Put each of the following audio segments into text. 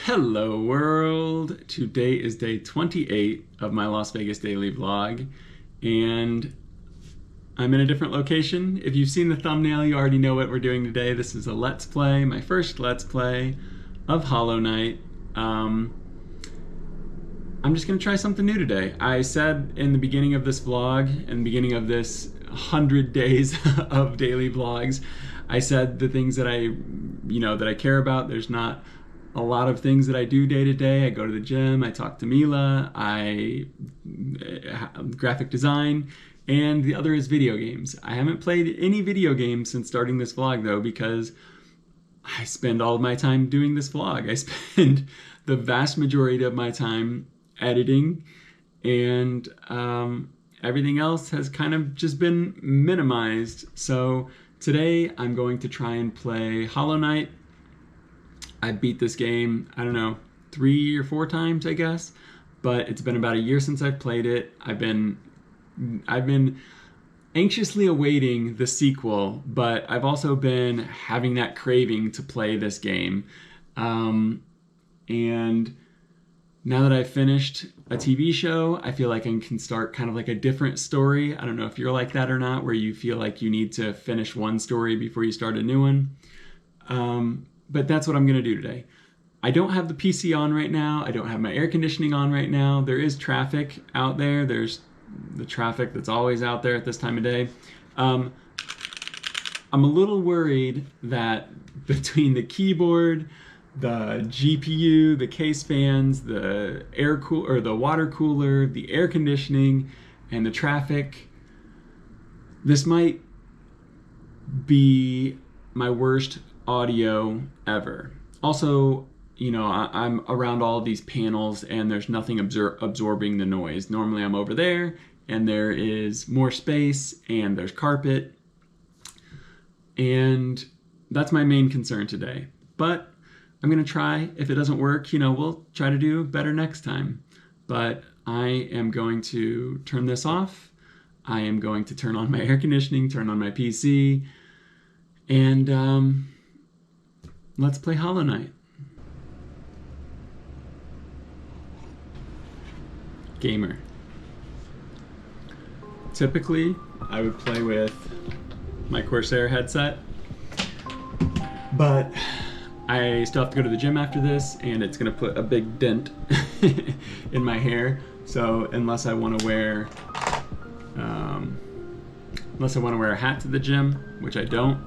Hello world! Today is day 28 of my Las Vegas daily vlog, and I'm in a different location. If you've seen the thumbnail, you already know what we're doing today. This is a Let's Play, my first Let's Play of Hollow Knight. I'm just gonna try something new today. I said in the beginning of this vlog, in the beginning of this 100 days of daily vlogs, I said the things that I care about. There's not a lot of things that I do day to day. I go to the gym, I talk to Mila, I graphic design, and the other is video games. I haven't played any video games since starting this vlog though, because I spend all of my time doing this vlog. I spend the vast majority of my time editing, and everything else has kind of just been minimized. So today I'm going to try and play Hollow Knight. I beat this game, I don't know, 3 or 4 times, I guess, but it's been about a year since I've played it. I've been anxiously awaiting the sequel, but I've also been having that craving to play this game. And now that I've finished a TV show, I feel like I can start kind of like a different story. I don't know if you're like that or not, where you feel like you need to finish one story before you start a new one. But that's what I'm going to do today. I don't have the PC on right now. I don't have my air conditioning on right now. There is traffic out there. There's the traffic that's always out there at this time of day. I'm a little worried that between the keyboard, the GPU, the case fans, the the water cooler, the air conditioning, and the traffic, this might be my worst audio ever. Also, I'm around all of these panels and there's nothing absorbing the noise. Normally I'm over there and there is more space and there's carpet, and that's my main concern today. But I'm gonna try. If it doesn't work, we'll try to do better next time. But I am going to turn this off. I am going to turn on my air conditioning, turn on my PC, and let's play Hollow Knight. Gamer. Typically, I would play with my Corsair headset, but I still have to go to the gym after this, and it's gonna put a big dent in my hair. So unless I want to wear a hat to the gym, which I don't,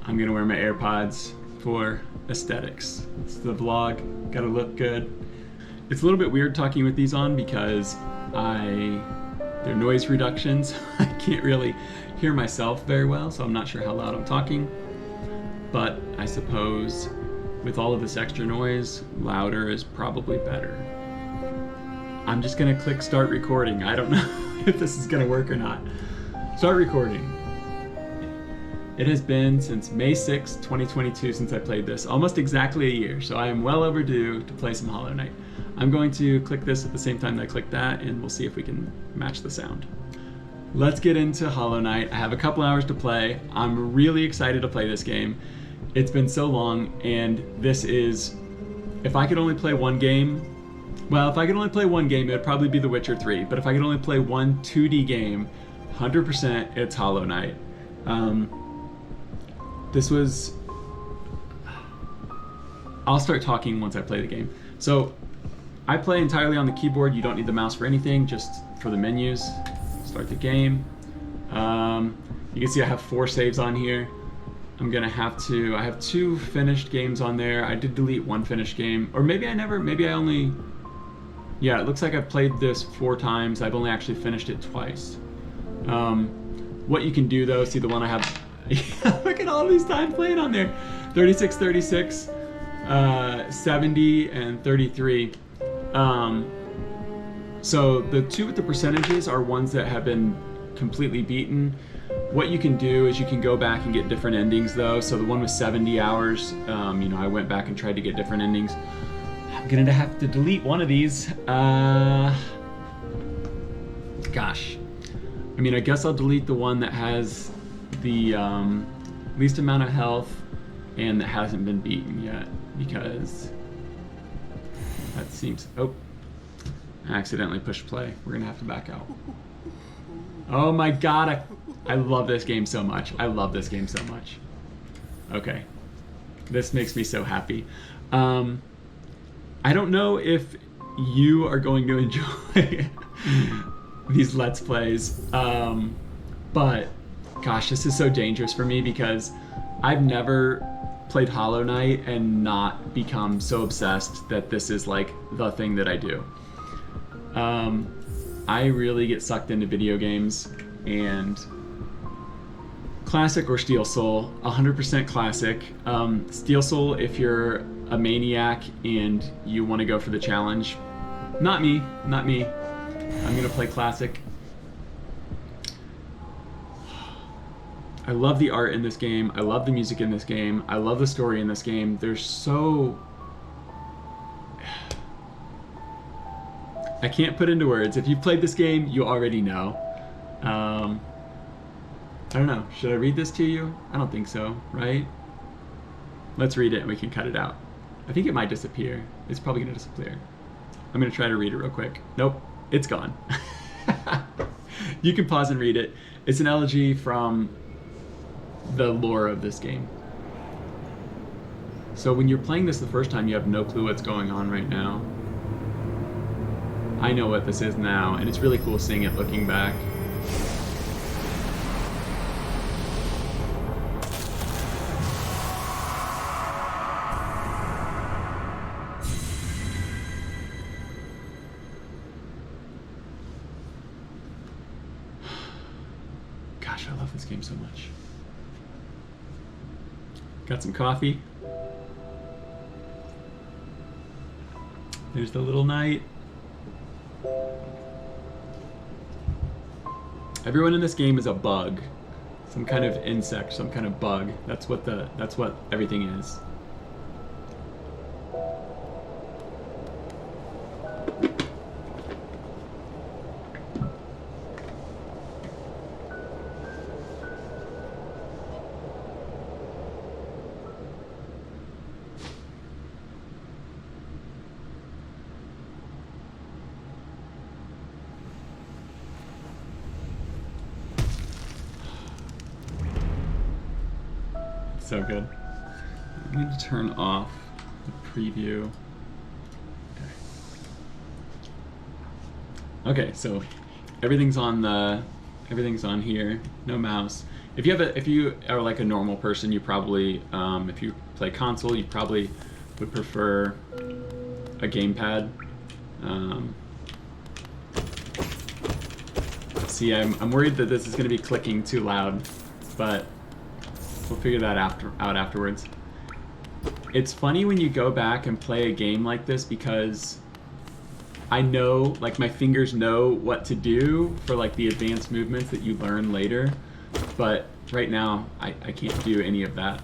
I'm gonna wear my AirPods for aesthetics. It's the vlog, gotta look good. It's a little bit weird talking with these on because they're noise reductions. I can't really hear myself very well, so I'm not sure how loud I'm talking. But I suppose with all of this extra noise, louder is probably better. I'm just gonna click start recording. I don't know if this is gonna work or not. Start recording. It has been since May 6, 2022 since I played this, almost exactly a year, so I am well overdue to play some Hollow Knight. I'm going to click this at the same time that I click that, and we'll see if we can match the sound. Let's get into Hollow Knight. I have a couple hours to play. I'm really excited to play this game. It's been so long, and this is, if I could only play one game, it would probably be The Witcher 3, but if I could only play one 2D game, 100% it's Hollow Knight. I'll start talking once I play the game. So I play entirely on the keyboard. You don't need the mouse for anything, just for the menus. Start the game. You can see I have 4 saves on here. I have 2 finished games on there. I did delete 1 finished game, or maybe yeah, it looks like I've played this 4 times. I've only actually finished it twice. What you can do though, see the one I have, look at all these times playing on there. 36, 36, 70, and 33. So the 2 with the percentages are ones that have been completely beaten. What you can do is you can go back and get different endings though. So the one with 70 hours, I went back and tried to get different endings. I'm gonna have to delete one of these. Gosh. I guess I'll delete the one that has the least amount of health and that hasn't been beaten yet, because that seems... Oh, I accidentally pushed play. We're gonna have to back out. Oh my god, I love this game so much. I love this game so much. Okay. This makes me so happy. I don't know if you are going to enjoy these Let's Plays, but gosh, this is so dangerous for me because I've never played Hollow Knight and not become so obsessed that this is like the thing that I do. I really get sucked into video games, and Classic or Steel Soul, 100% Classic. Steel Soul, if you're a maniac and you want to go for the challenge. Not me, not me. I'm gonna play Classic. I love the art in this game. I love the music in this game. I love the story in this game. There's so... I can't put into words. If you've played this game, you already know. I don't know. Should I read this to you? I don't think so, right? Let's read it and we can cut it out. I think it might disappear. It's probably going to disappear. I'm going to try to read it real quick. Nope, it's gone. You can pause and read it. It's an elegy from the lore of this game. So when you're playing this the first time, you have no clue what's going on right now. I know what this is now, and it's really cool seeing it looking back. Gosh, I love this game so much. Got some coffee. There's the little knight. Everyone in this game is a bug. Some kind of insect, some kind of bug. That's what everything is. So good. I'm going to turn off the preview. Okay, so everything's on here. No mouse. If you are like a normal person, you probably if you play console, you probably would prefer a gamepad. See, I'm worried that this is going to be clicking too loud, but we'll figure that out afterwards. It's funny when you go back and play a game like this because I know, like, my fingers know what to do for like the advanced movements that you learn later, but right now I can't do any of that.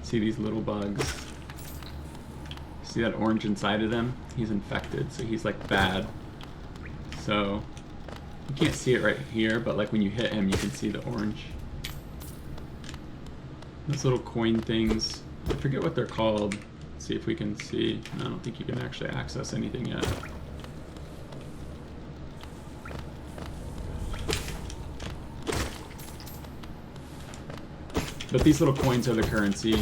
See these little bugs? See that orange inside of them? He's infected, so he's like bad. So you can't see it right here, but like when you hit him, you can see the orange. Those little coin things, I forget what they're called. Let's see if we can see. No, I don't think you can actually access anything yet. But these little coins are the currency.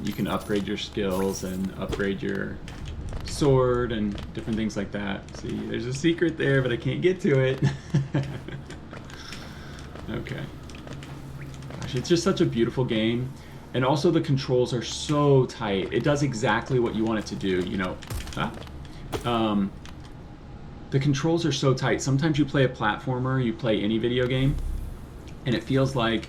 You can upgrade your skills and upgrade your sword and different things like that. See, there's a secret there, but I can't get to it. Okay. Gosh, it's just such a beautiful game. And also the controls are so tight. It does exactly what you want it to do, you know. The controls are so tight. Sometimes you play a platformer, you play any video game, and it feels like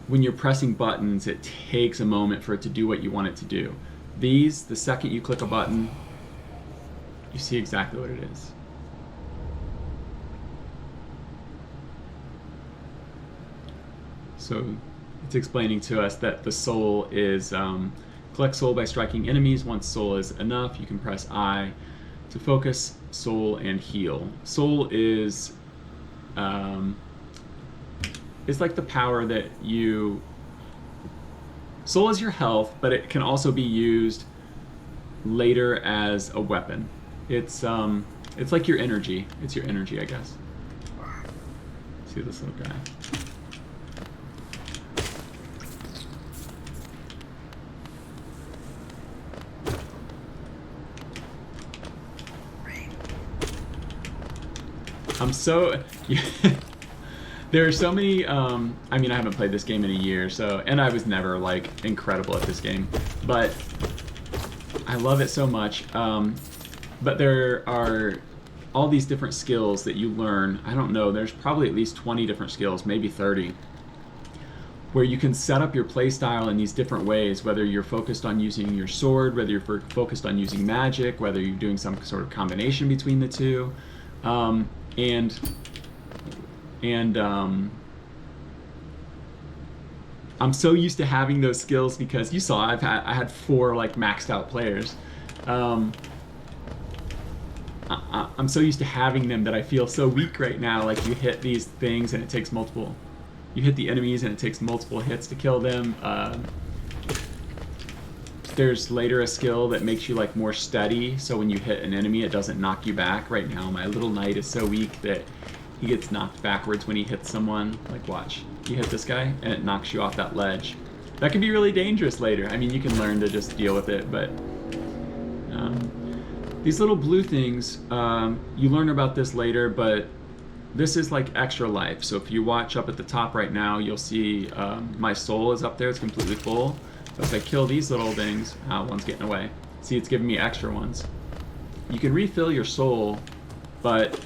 when you're pressing buttons, it takes a moment for it to do what you want it to do. These, the second you click a button, you see exactly what it is. So it's explaining to us that the soul is, collect soul by striking enemies. Once soul is enough, you can press I to focus, soul, and heal. Soul is it's like the power that you... Soul is your health, but it can also be used later as a weapon. It's like your energy. It's your energy, I guess. See this little guy. I'm so... There are so many, I mean, I haven't played this game in a year, so, and I was never, like, incredible at this game, but I love it so much. But there are all these different skills that you learn. I don't know, there's probably at least 20 different skills, maybe 30, where you can set up your playstyle in these different ways, whether you're focused on using your sword, whether you're focused on using magic, whether you're doing some sort of combination between the two. I'm so used to having those skills because you saw I had 4 like maxed out players. I'm so used to having them that I feel so weak right now. Like, you hit these things and it takes multiple. You hit the enemies and it takes multiple hits to kill them. There's later a skill that makes you like more steady, so when you hit an enemy it doesn't knock you back. Right now my little knight is so weak that he gets knocked backwards when he hits someone. Like, watch, you hit this guy and it knocks you off that ledge. That can be really dangerous later. I mean, you can learn to just deal with it, but these little blue things, you learn about this later, but this is like extra life. So if you watch up at the top right now, you'll see my soul is up there. It's completely full. But if I kill these little things, one's getting away. See, it's giving me extra ones. You can refill your soul, but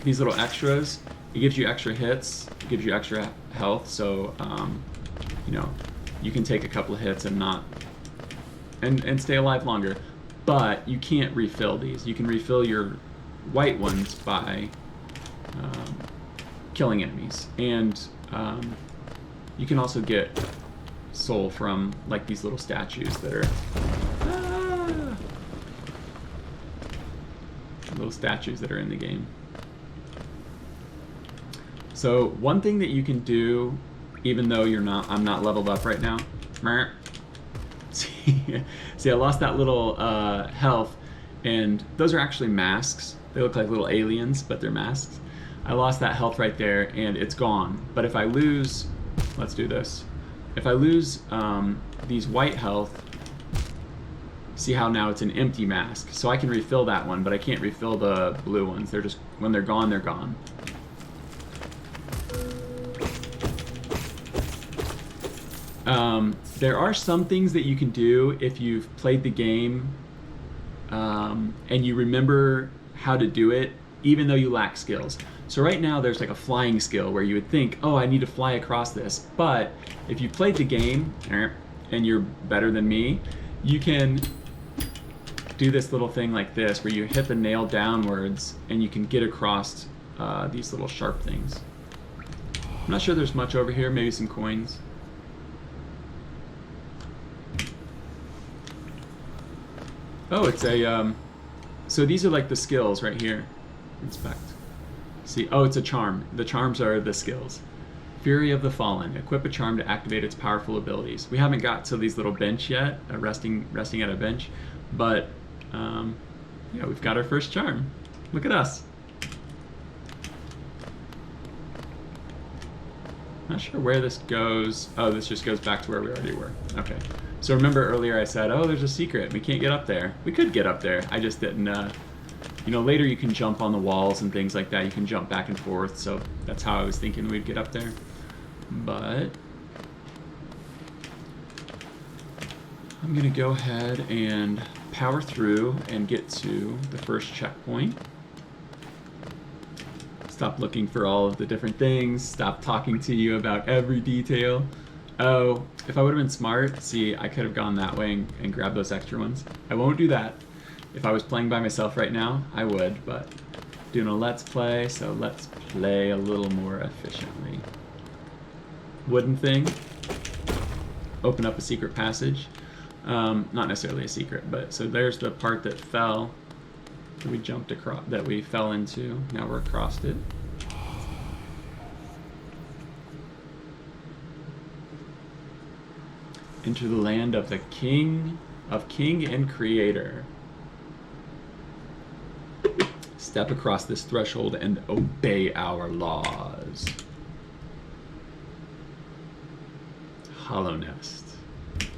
these little extras, it gives you extra hits, it gives you extra health, so you know, you can take a couple of hits and not and stay alive longer. But you can't refill these. You can refill your white ones by killing enemies, and you can also get soul from like these little statues that are little statues that are in the game. So one thing that you can do, even though I'm not leveled up right now. See, I lost that little health, and those are actually masks. They look like little aliens, but they're masks. I lost that health right there, and it's gone. But if I lose, let's do this. If I lose these white health, see how now it's an empty mask. So I can refill that one, but I can't refill the blue ones. They're just, when they're gone, they're gone. There are some things that you can do if you've played the game and you remember how to do it, even though you lack skills. So right now there's like a flying skill where you would think, oh, I need to fly across this. But if you played the game and you're better than me, you can do this little thing like this where you hit the nail downwards and you can get across these little sharp things. I'm not sure there's much over here, maybe some coins. Oh, it's a, so these are like the skills right here. Inspect. See, oh, it's a charm. The charms are the skills. Fury of the Fallen. Equip a charm to activate its powerful abilities. We haven't got to these little bench yet, resting at a bench, but yeah, we've got our first charm. Look at us. Not sure where this goes. Oh, this just goes back to where we already were. Okay. So remember earlier I said, oh, there's a secret. We can't get up there. We could get up there. I just didn't, you know, later you can jump on the walls and things like that. You can jump back and forth. So that's how I was thinking we'd get up there. But I'm going to go ahead and power through and get to the first checkpoint. Stop looking for all of the different things. Stop talking to you about every detail. Oh, if I would have been smart, see, I could have gone that way and grabbed those extra ones. I won't do that. If I was playing by myself right now, I would, but doing a let's play, so let's play a little more efficiently. Wooden thing. Open up a secret passage. Not necessarily a secret, but so there's the part that fell, that we jumped across, that we fell into. Now we're across it. Enter the land of the King and Creator. Step across this threshold and obey our laws. Hollow Nest. Gosh.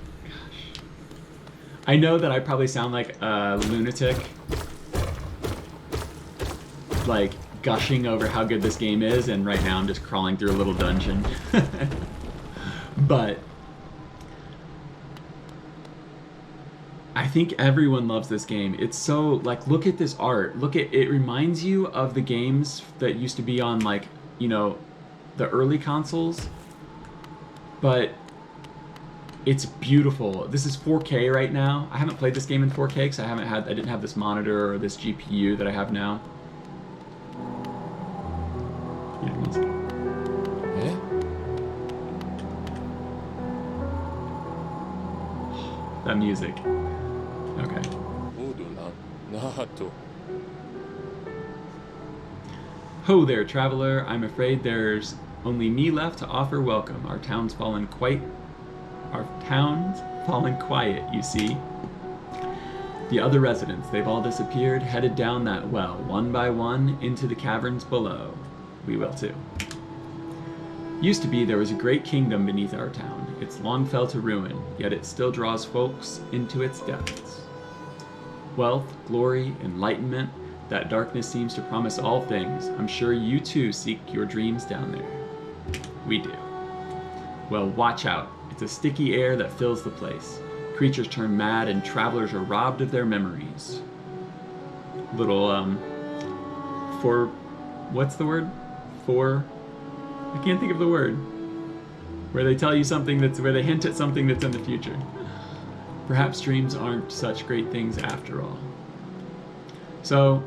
I know that I probably sound like a lunatic, like gushing over how good this game is, and right now I'm just crawling through a little dungeon. But I think everyone loves this game. It's so, like, look at this art. Look at it, reminds you of the games that used to be on, like, you know, the early consoles. But it's beautiful. This is 4K right now. I haven't played this game in 4K because I didn't have this monitor or this GPU that I have now. Yeah, music. Eh? That music. Okay. Ho there, traveler. I'm afraid there's only me left to offer welcome. Our town's fallen quiet, you see. The other residents, they've all disappeared, headed down that well, one by one, into the caverns below. We will too. Used to be there was a great kingdom beneath our town. It's long fell to ruin, yet it still draws folks into its depths. Wealth, glory, enlightenment, that darkness seems to promise all things. I'm sure you too seek your dreams down there. We do. Well, watch out. It's a sticky air that fills the place. Creatures turn mad and travelers are robbed of their memories. Little, what's the word? I can't think of the word. Where they tell you something where they hint at something that's in the future. Perhaps dreams aren't such great things after all. So,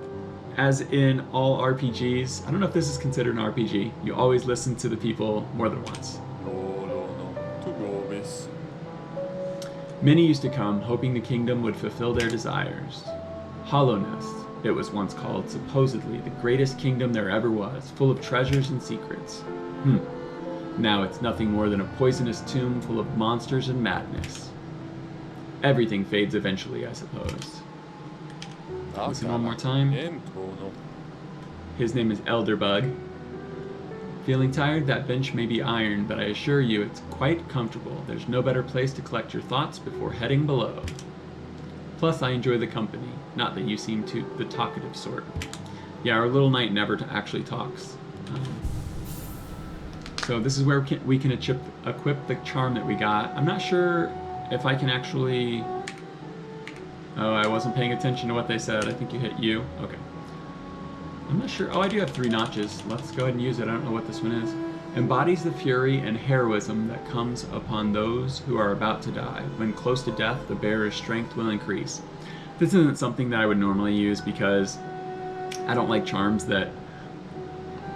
as in all RPGs, I don't know if this is considered an RPG, you always listen to the people more than once. Many used to come, hoping the kingdom would fulfill their desires. Hollow Nest, it was once called, supposedly the greatest kingdom there ever was, full of treasures and secrets. Now it's nothing more than a poisonous tomb full of monsters and madness. Everything fades eventually, I suppose. Listen one more time. His name is Elderbug. Feeling tired? That bench may be iron, but I assure you it's quite comfortable. There's no better place to collect your thoughts before heading below. Plus, I enjoy the company. Not that you seem the talkative sort. Yeah, our little knight never actually talks. So this is where we can equip the charm that we got. I'm not sure if I can actually... Oh, I wasn't paying attention to what they said. I think you hit U. Okay. I'm not sure. Oh, I do have 3 notches. Let's go ahead and use it. I don't know what this one is. Embodies the fury and heroism that comes upon those who are about to die. When close to death, the bearer's strength will increase. This isn't something that I would normally use because I don't like charms that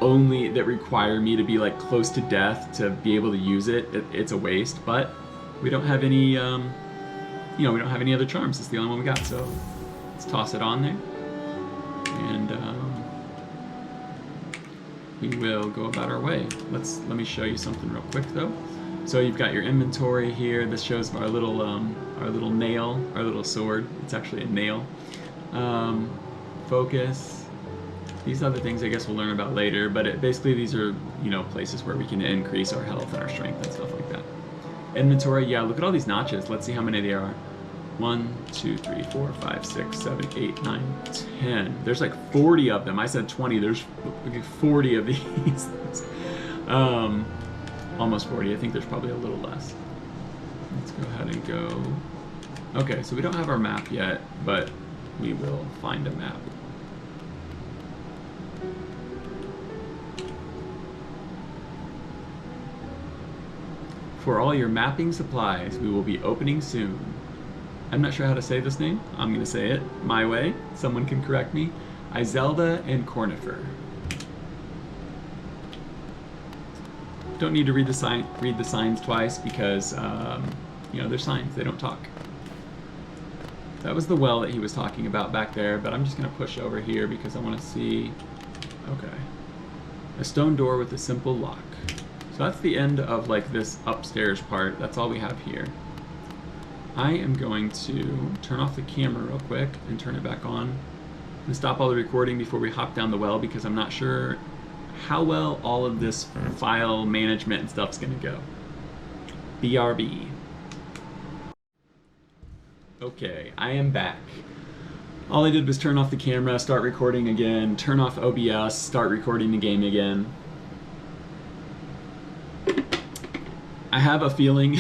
require me to be like close to death to be able to use it. It's a waste, but we don't have any, we don't have any other charms. It's the only one we got, so let's toss it on there. And we will go about our way. Let me show you something real quick though. So you've got your inventory here. This shows our little nail, our little sword. It's actually a nail. Focus. These other things I guess we'll learn about later, but basically these are, places where we can increase our health and our strength and stuff like that. Inventory, yeah, look at all these notches. Let's see how many there are. 1, 2, 3, 4, 5, 6, 7, 8, 9, 10. There's like 40 of them. I said 20. There's 40 of these. Almost 40. I think there's probably a little less. Let's go ahead and go. Okay, so we don't have our map yet, but we will find a map. For all your mapping supplies, we will be opening soon. I'm not sure how to say this name. I'm going to say it my way. Someone can correct me. Izelda and Cornifer. Don't need to read the signs twice because, they're signs. They don't talk. That was the well that he was talking about back there, but I'm just going to push over here because I want to see... Okay. A stone door with a simple lock. So that's the end of like this upstairs part. That's all we have here. I am going to turn off the camera real quick and turn it back on. I'm gonna stop all the recording before we hop down the well because I'm not sure how well all of this file management and stuff's gonna go. BRB. Okay, I am back. All I did was turn off the camera, start recording again, turn off OBS, start recording the game again. I have a feeling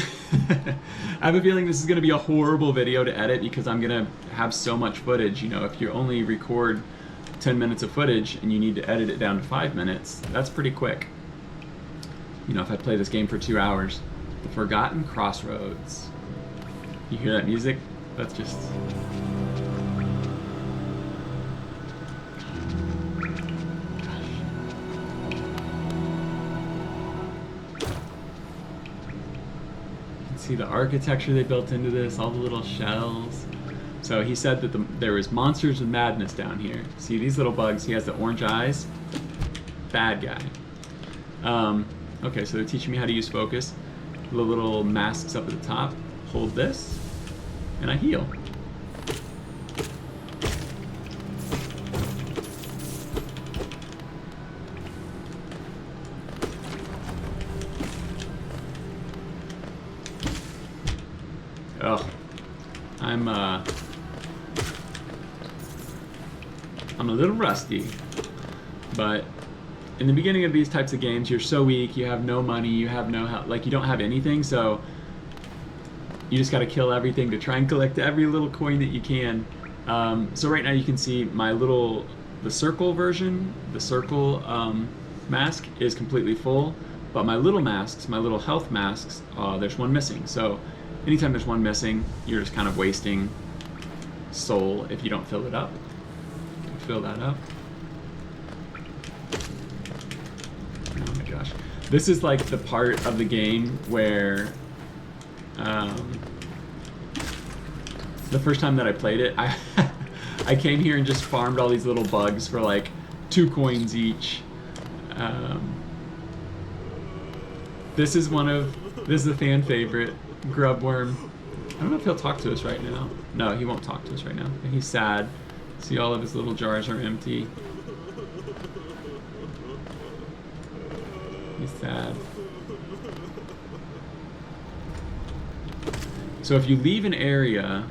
this is going to be a horrible video to edit because I'm going to have so much footage. You know, if you only record 10 minutes of footage and you need to edit it down to 5 minutes, that's pretty quick. You know, if I play this game for 2 hours. The Forgotten Crossroads. You hear that music? That's just... See the architecture they built into this, all the little shells. So he said that there was Monsters of Madness down here. See these little bugs? He has the orange eyes. Bad guy. Okay, so they're teaching me how to use focus. The little masks up at the top. Hold this, and I heal. Oh, I'm a little rusty, but in the beginning of these types of games, you're so weak, you have no money, you have no help, like you don't have anything, so you just gotta kill everything to try and collect every little coin that you can. So right now you can see the circle version, the circle mask is completely full, but my little masks, my little health masks, there's one missing. So anytime there's one missing, you're just kind of wasting soul if you don't fill it up. Fill that up. Oh my gosh. This is like the part of the game where the first time that I played it, I came here and just farmed all these little bugs for like 2 coins each. This is a fan favorite. Grubworm. I don't know if he'll talk to us right now. No, he won't talk to us right now. He's sad. See, all of his little jars are empty. He's sad. So if you leave an area,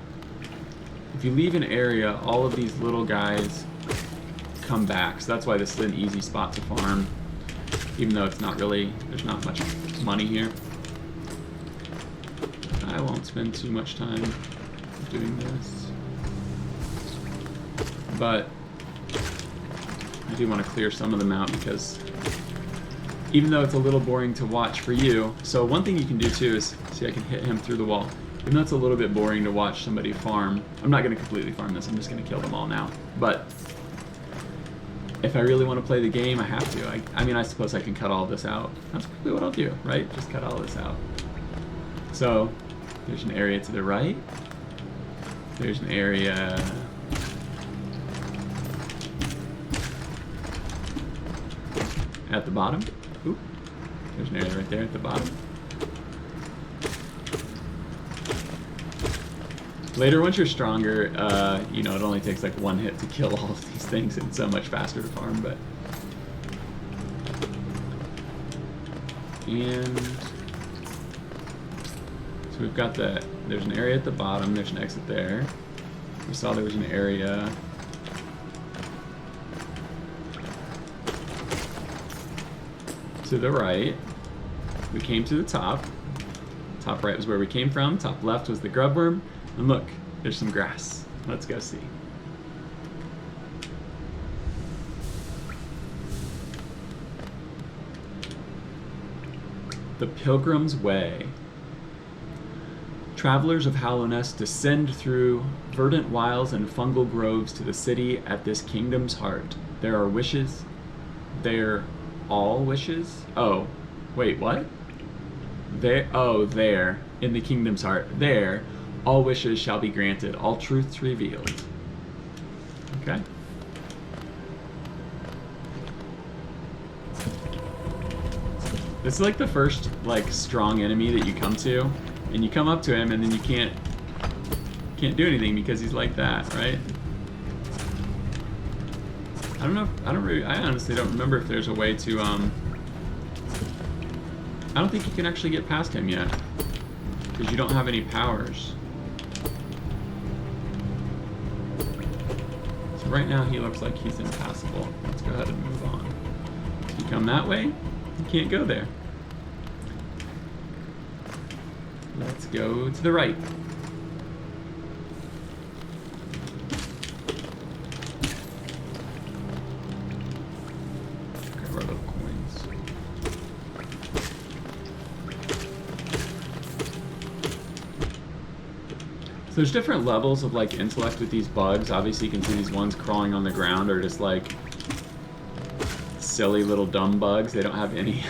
all of these little guys come back. So that's why this is an easy spot to farm, even though it's not really, there's not much money here. I won't spend too much time doing this, but I do want to clear some of them out because even though it's a little boring to watch for you, so one thing you can do too is, see, I can hit him through the wall. Even though it's a little bit boring to watch somebody farm, I'm not going to completely farm this, I'm just going to kill them all now, but if I really want to play the game, I have to. I mean, I suppose I can cut all this out. That's probably what I'll do, right? Just cut all this out. So there's an area to the right. There's an area at the bottom. Oop. There's an area right there at the bottom. Later, once you're stronger, you know, it only takes like 1 hit to kill all of these things, and it's so much faster to farm, but... And... So we've got there's an area at the bottom, there's an exit there. We saw there was an area to the right. We came to the top. Top right was where we came from, top left was the grubworm. And look, there's some grass. Let's go see. The Pilgrim's Way. Travelers of Hallownest descend through verdant wilds and fungal groves to the city at this kingdom's heart. There are wishes. They're all wishes? Oh, wait, what? There, in the kingdom's heart. There, all wishes shall be granted, all truths revealed. Okay. This is like the first like strong enemy that you come to, and you come up to him and then you can't can't do anything because he's like that, right? I don't know. I honestly don't remember if there's a way to. I don't think you can actually get past him yet because you don't have any powers. So right now he looks like he's impassable. Let's go ahead and move on. If you come that way, you can't go there. Let's go to the right. Grab our little coins. So there's different levels of like intellect with these bugs. Obviously you can see these ones crawling on the ground are just like silly little dumb bugs. They don't have any,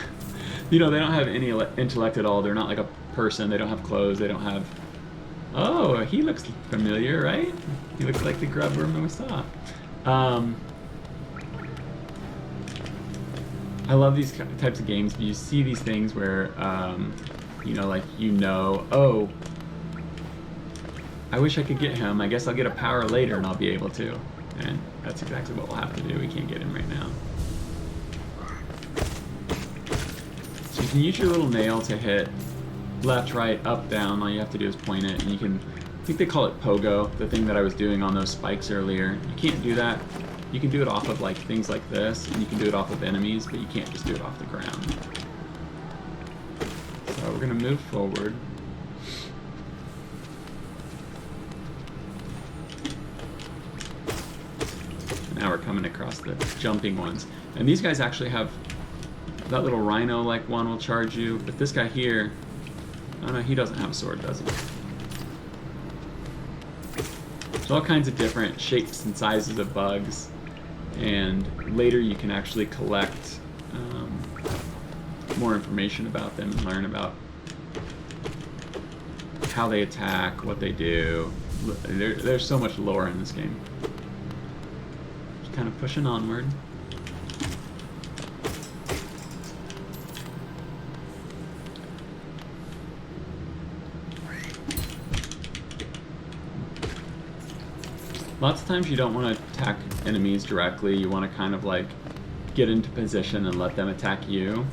they don't have any intellect at all. They're not like a person. They don't have clothes. They don't have. Oh, he looks familiar, right? He looks like the grub worm we saw. I love these types of games. You see these things where, oh, I wish I could get him. I guess I'll get a power later and I'll be able to. And that's exactly what we'll have to do. We can't get him right now. So you can use your little nail to hit left, right, up, down. All you have to do is point it, and you can, I think they call it pogo, the thing that I was doing on those spikes earlier. You can't do that. You can do it off of like things like this, and you can do it off of enemies, but you can't just do it off the ground. So we're gonna move forward. Now we're coming across the jumping ones. And these guys actually have, that little rhino like one will charge you, but this guy here, oh no, he doesn't have a sword, does he? There's all kinds of different shapes and sizes of bugs, and later you can actually collect more information about them and learn about how they attack, what they do. There's so much lore in this game. Just kind of pushing onward. Lots of times you don't want to attack enemies directly. You want to kind of like get into position and let them attack you.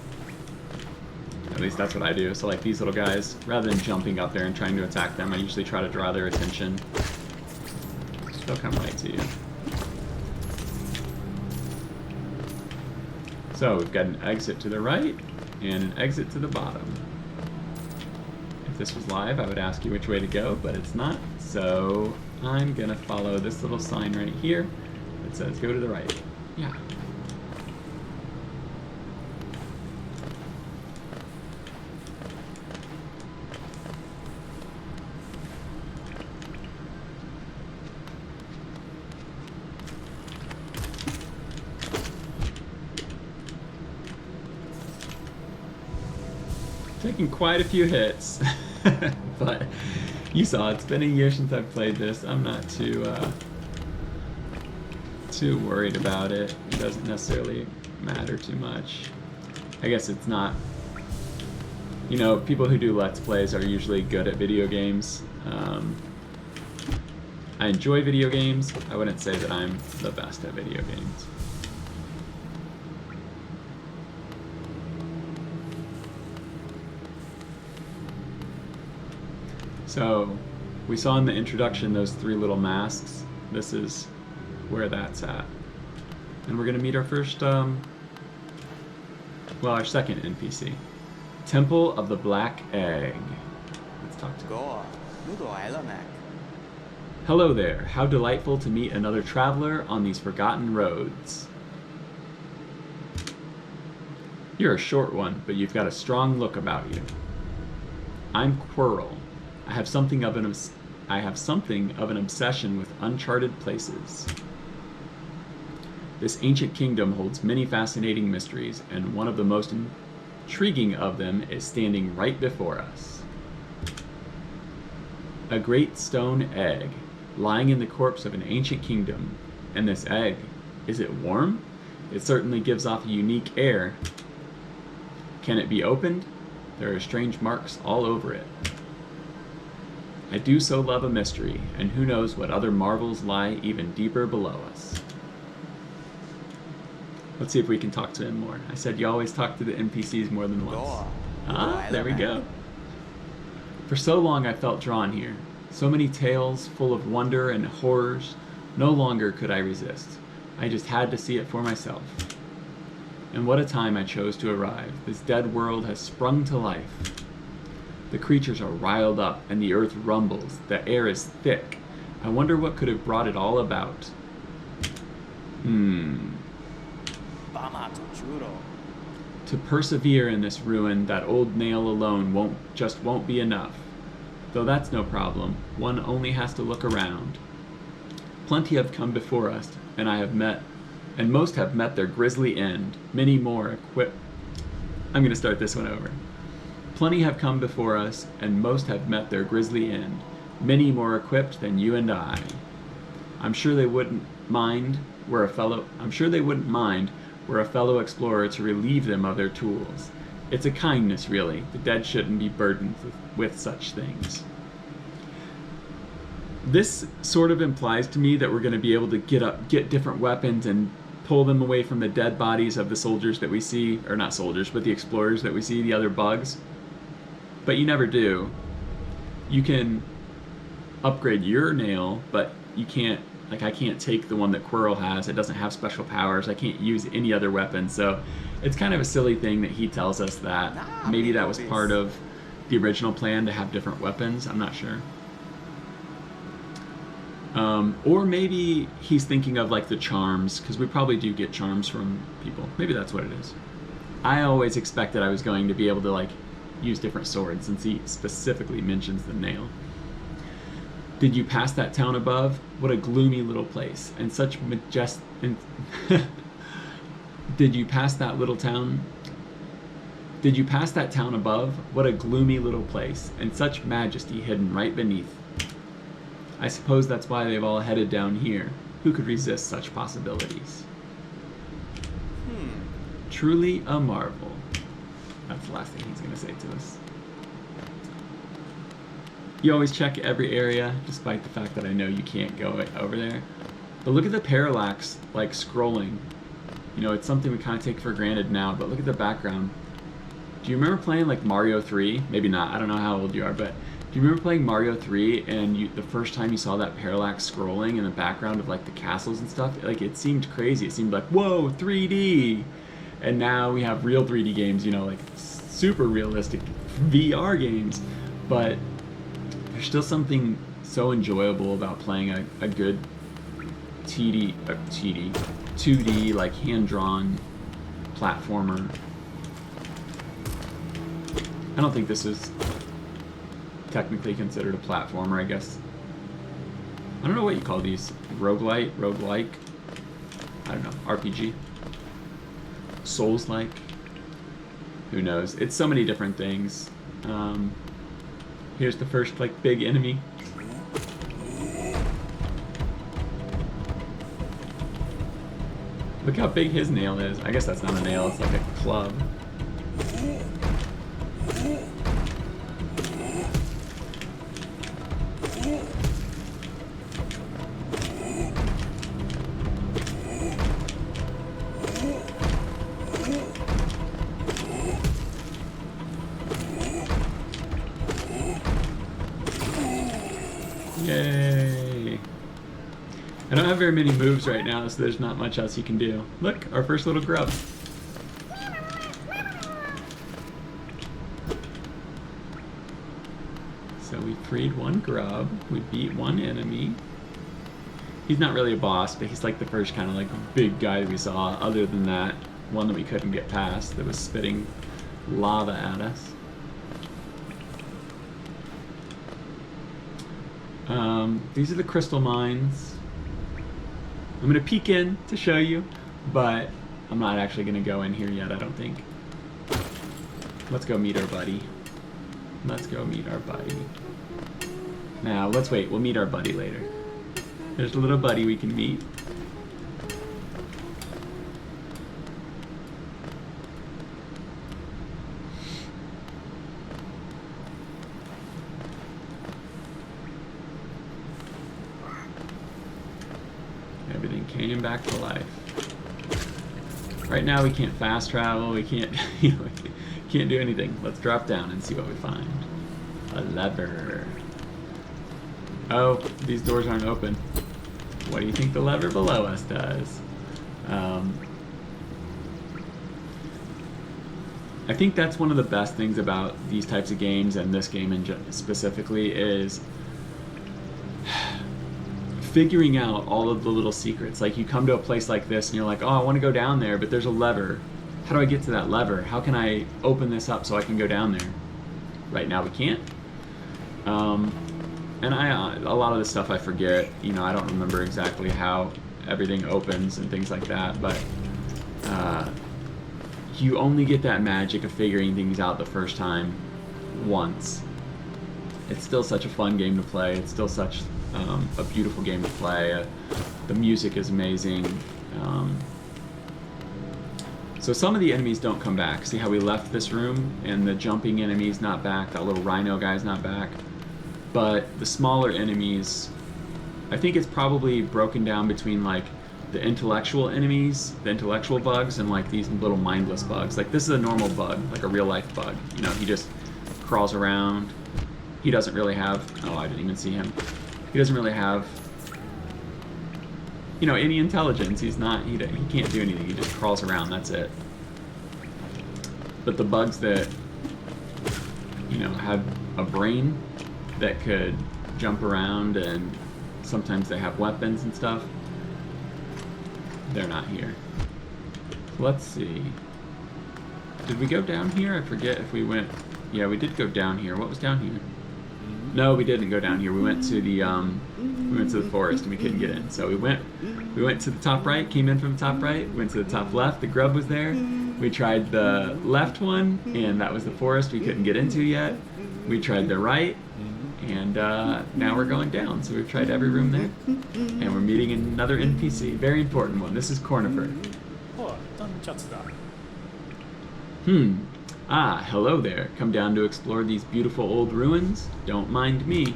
At least that's what I do. So like these little guys, rather than jumping up there and trying to attack them, I usually try to draw their attention. They'll come right to you. So we've got an exit to the right and an exit to the bottom. If this was live, I would ask you which way to go, but it's not. So I'm gonna follow this little sign right here that says go to the right. Yeah. Taking quite a few hits, but you saw it's been a year since I've played this. I'm not too worried about it. It doesn't necessarily matter too much. I guess it's not. You know, people who do Let's Plays are usually good at video games. I enjoy video games. I wouldn't say that I'm the best at video games. So, we saw in the introduction those three little masks. This is where that's at. And we're gonna meet our first, our second NPC. Temple of the Black Egg. Let's talk to him. Hello there. How delightful to meet another traveler on these forgotten roads. You're a short one, but you've got a strong look about you. I'm Quirrell. I have something of an obsession with uncharted places. This ancient kingdom holds many fascinating mysteries, and one of the most intriguing of them is standing right before us. A great stone egg, lying in the corpse of an ancient kingdom. And this egg, is it warm? It certainly gives off a unique air. Can it be opened? There are strange marks all over it. I do so love a mystery, and who knows what other marvels lie even deeper below us. Let's see if we can talk to him more. I said you always talk to the NPCs more than once. Ah, there we go. For so long I felt drawn here. So many tales full of wonder and horrors. No longer could I resist. I just had to see it for myself. And what a time I chose to arrive. This dead world has sprung to life. The creatures are riled up and the earth rumbles. The air is thick. I wonder what could have brought it all about. To persevere in this ruin, that old nail alone won't be enough. Though that's no problem. One only has to look around. Plenty have come before us, and most have met their grisly end. Many more equipped. I'm going to start this one over. Plenty have come before us, and most have met their grisly end. Many more equipped than you and I. I'm sure they wouldn't mind were a fellow explorer to relieve them of their tools. It's a kindness, really. The dead shouldn't be burdened with such things. This sort of implies to me that we're going to be able to get different weapons and pull them away from the dead bodies of the soldiers that we see, or not soldiers, but the explorers that we see, the other bugs. But you never do. You can upgrade your nail, but you can't, like I can't take the one that Quirrell has. It doesn't have special powers. I can't use any other weapon. So it's kind of a silly thing that he tells us that. Maybe that was part of the original plan to have different weapons. I'm not sure. Or maybe he's thinking of like the charms, because we probably do get charms from people. Maybe that's what it is. I always expected I was going to be able to like use different swords, since he specifically mentions the nail. Did you pass that town above? What a gloomy little place, and such Did you pass that little town? Did you pass that town above? What a gloomy little place, and such majesty hidden right beneath. I suppose that's why they've all headed down here. Who could resist such possibilities? Truly a marvel. That's the last thing he's going to say to us. You always check every area, despite the fact that I know you can't go over there. But look at the parallax, like scrolling. You know, it's something we kind of take for granted now, but look at the background. Do you remember playing like Mario 3? Maybe not, I don't know how old you are, but do you remember playing Mario 3 and the first time you saw that parallax scrolling in the background of like the castles and stuff? Like it seemed crazy. It seemed like, whoa, 3D! And now we have real 3D games, you know, like super realistic VR games. But there's still something so enjoyable about playing a good 2D, like hand-drawn platformer. I don't think this is technically considered a platformer, I guess. I don't know what you call these. Roguelite? Roguelike? I don't know. RPG? Souls-like? Who knows? It's so many different things. Here's the first, like, big enemy. Look how big his nail is. I guess that's not a nail, it's like a club. Yay! I don't have very many moves right now, so there's not much else you can do. Look, our first little grub. So we freed one grub, we beat one enemy. He's not really a boss, but he's like the first kind of like big guy that we saw, other than that one that we couldn't get past that was spitting lava at us. These are the crystal mines. I'm gonna peek in to show you, but I'm not actually gonna go in here yet, I don't think. Let's go meet our buddy. Let's go meet our buddy. Now, let's wait, we'll meet our buddy later. There's a little buddy we can meet. everything came back to life. Right now we can't fast travel, we can't, can't do anything. Let's drop down and see what we find. A lever. Oh, these doors aren't open. What do you think the lever below us does? I think that's one of the best things about these types of games, and this game specifically, is figuring out all of the little secrets. Like, you come to a place like this and you're like, oh, I want to go down there, but there's a lever. How do I get to that lever? How can I open this up so I can go down there? Right now we can't. And a lot of the stuff I forget. I don't remember exactly how everything opens and things like that, but you only get that magic of figuring things out the first time once. It's still such a fun game to play. It's still such a beautiful game to play. The music is amazing. So some of the enemies don't come back. See how we left this room and the jumping enemy's not back, that little rhino guy's not back. But the smaller enemies, I think it's probably broken down between like the intellectual enemies, the intellectual bugs, and like these little mindless bugs. Like, this is a normal bug, like a real life bug. He just crawls around. He doesn't really have, oh, I didn't even see him. He doesn't really have, any intelligence. He can't do anything. He just crawls around, that's it. But the bugs that, have a brain that could jump around, and sometimes they have weapons and stuff, they're not here. Let's see. Did we go down here? I forget if we went. Yeah, we did go down here. What was down here? No, we didn't go down here. We went to the forest and we couldn't get in. So we went to the top right, came in from the top right, went to the top left, the grub was there. We tried the left one, and that was the forest we couldn't get into yet. We tried the right, and now we're going down. So we've tried every room there, and we're meeting another NPC. Very important one. This is Cornifer. Ah, hello there. Come down to explore these beautiful old ruins? Don't mind me.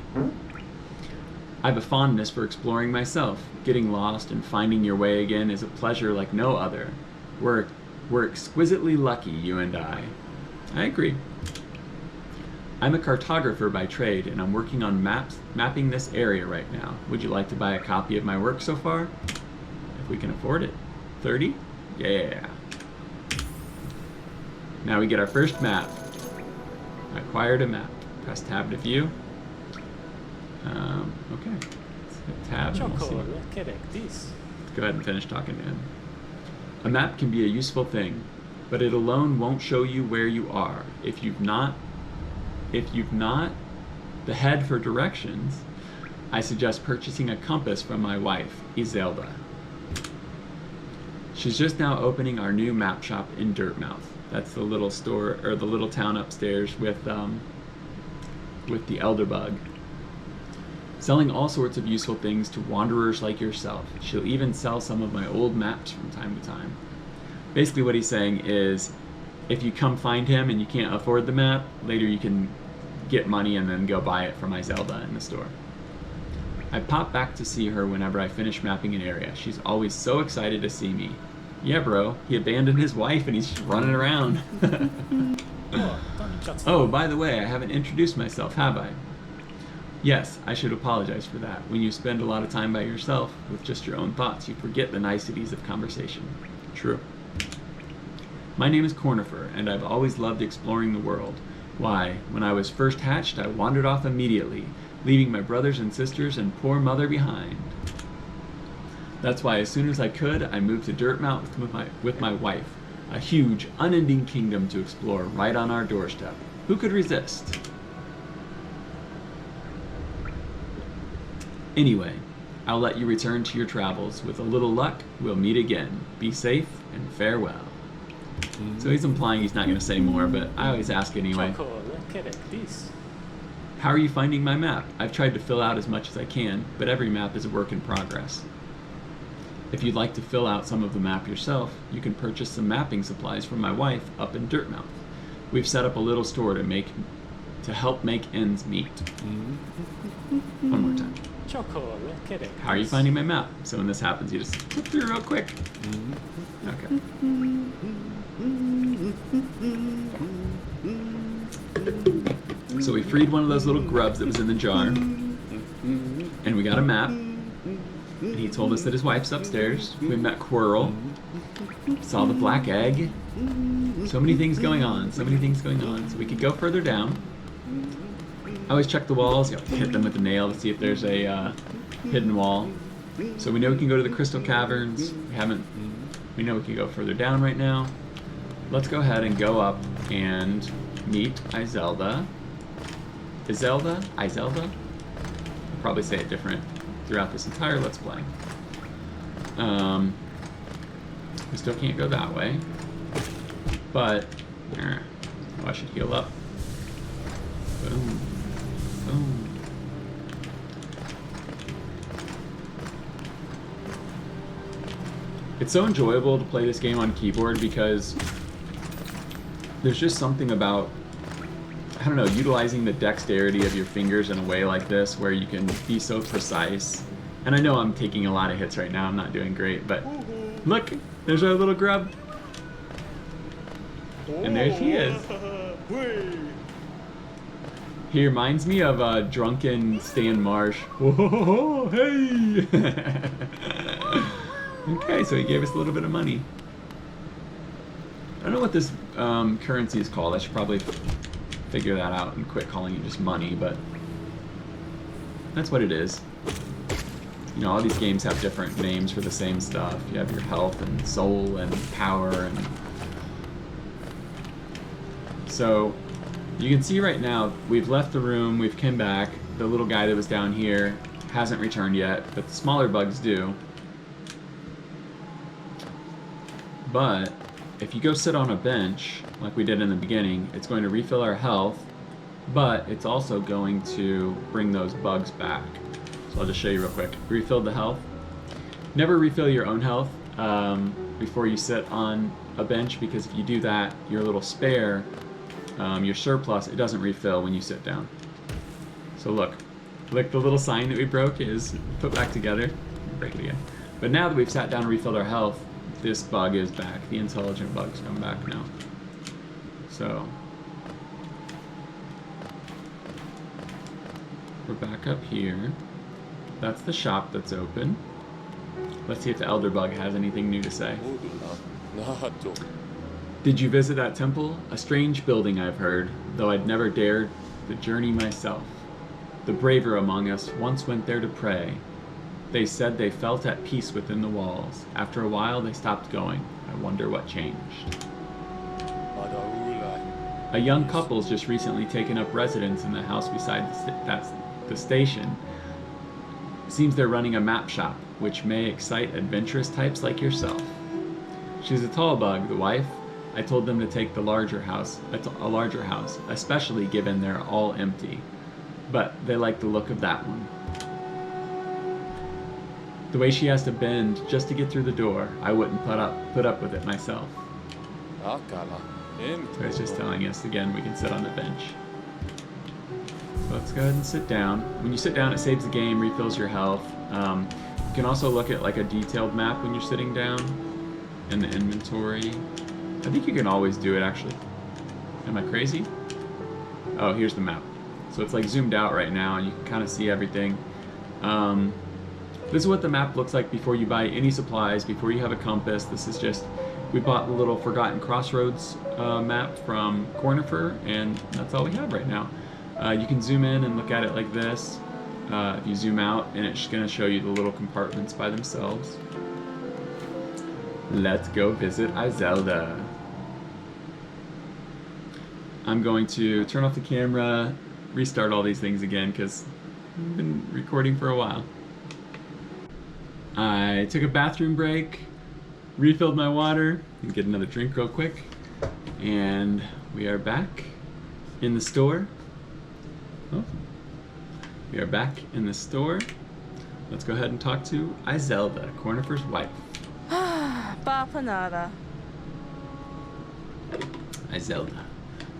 I have a fondness for exploring myself. Getting lost and finding your way again is a pleasure like no other. We're exquisitely lucky, you and I. I agree. I'm a cartographer by trade, and I'm working on mapping this area right now. Would you like to buy a copy of my work so far? If we can afford it. 30? Yeah. Now we get our first map. I acquired a map. Press tab to view. Okay. Let's hit tab and we'll see. Let's go ahead and finish talking to him. A map can be a useful thing, but it alone won't show you where you are. If you've not the head for directions, I suggest purchasing a compass from my wife, Iselda. She's just now opening our new map shop in Dirtmouth. That's the little store, or the little town upstairs with the Elderbug. Selling all sorts of useful things to wanderers like yourself. She'll even sell some of my old maps from time to time. Basically what he's saying is, if you come find him and you can't afford the map, later you can get money and then go buy it from Iselda in the store. I pop back to see her whenever I finish mapping an area. She's always so excited to see me. Yeah, bro, he abandoned his wife and he's running around. Oh, by the way, I haven't introduced myself, have I? Yes, I should apologize for that. When you spend a lot of time by yourself with just your own thoughts, you forget the niceties of conversation. True. My name is Cornifer, and I've always loved exploring the world. Why, when I was first hatched, I wandered off immediately, leaving my brothers and sisters and poor mother behind. That's why as soon as I could, I moved to Dirtmouth with my wife. A huge, unending kingdom to explore right on our doorstep. Who could resist? Anyway, I'll let you return to your travels. With a little luck, we'll meet again. Be safe and farewell. So he's implying he's not going to say more, but I always ask anyway. How are you finding my map? I've tried to fill out as much as I can, but every map is a work in progress. If you'd like to fill out some of the map yourself, you can purchase some mapping supplies from my wife up in Dirtmouth. We've set up a little store to help make ends meet. One more time. How are you finding my map? So when this happens, you just flip through real quick. Okay. So we freed one of those little grubs that was in the jar, and we got a map. And he told us that his wife's upstairs. We met Quirrell, saw the black egg. So many things going on, so many things going on. So we could go further down. I always check the walls, you have to hit them with a nail to see if there's a hidden wall. So we know we can go to the Crystal Caverns. We know we can go further down right now. Let's go ahead and go up and meet Izelda. Izelda? Izelda? I'll probably say it different throughout this entire Let's Play. We still can't go that way. But, I should heal up. Boom. Boom. It's so enjoyable to play this game on keyboard because there's just something about, I don't know, utilizing the dexterity of your fingers in a way like this where you can be so precise. And I know I'm taking a lot of hits right now, I'm not doing great, but look, there's our little grub. And there she is. He reminds me of a drunken Stan Marsh. Whoa, hey! Okay, so he gave us a little bit of money. I don't know what this currency is called. I should probably figure that out and quit calling it just money, but that's what it is. You know, all these games have different names for the same stuff. You have your health and soul and power, and so you can see right now we've left the room, we've come back. The little guy that was down here hasn't returned yet, but the smaller bugs do. But if you go sit on a bench, like we did in the beginning, it's going to refill our health, but it's also going to bring those bugs back. So I'll just show you real quick. Refilled the health. Never refill your own health before you sit on a bench, because if you do that, your little spare, your surplus, it doesn't refill when you sit down. So look, like the little sign that we broke is put back together. Break it again. But now that we've sat down and refilled our health, this bug is back. The intelligent bug's come back now. So we're back up here. That's the shop that's open. Let's see if the Elder Bug has anything new to say. Did you visit that temple? A strange building, I've heard, though I'd never dared the journey myself. The braver among us once went there to pray. They said they felt at peace within the walls. After a while, they stopped going. I wonder what changed. A young couple's just recently taken up residence in the house beside the station. Seems they're running a map shop, which may excite adventurous types like yourself. She's a tall bug, the wife. I told them to take the larger house, a larger house, especially given they're all empty. But they like the look of that one. The way she has to bend just to get through the door, I wouldn't put up with it myself. So it's just telling us again we can sit on the bench. So let's go ahead and sit down. When you sit down, it saves the game, refills your health. You can also look at like a detailed map when you're sitting down in the inventory. I think you can always do it actually. Am I crazy? Oh, here's the map. So it's like zoomed out right now and you can kind of see everything. This is what the map looks like before you buy any supplies, before you have a compass. This is just, we bought the little Forgotten Crossroads map from Cornifer, and that's all we have right now. You can zoom in and look at it like this. If you zoom out, and it's going to show you the little compartments by themselves. Let's go visit Izelda. I'm going to turn off the camera, restart all these things again, because I've been recording for a while. I took a bathroom break, refilled my water, and get another drink real quick, and we are back in the store. Oh, we are back in the store. Let's go ahead and talk to Izelda, Cornifer's wife. Bapanada. Izelda,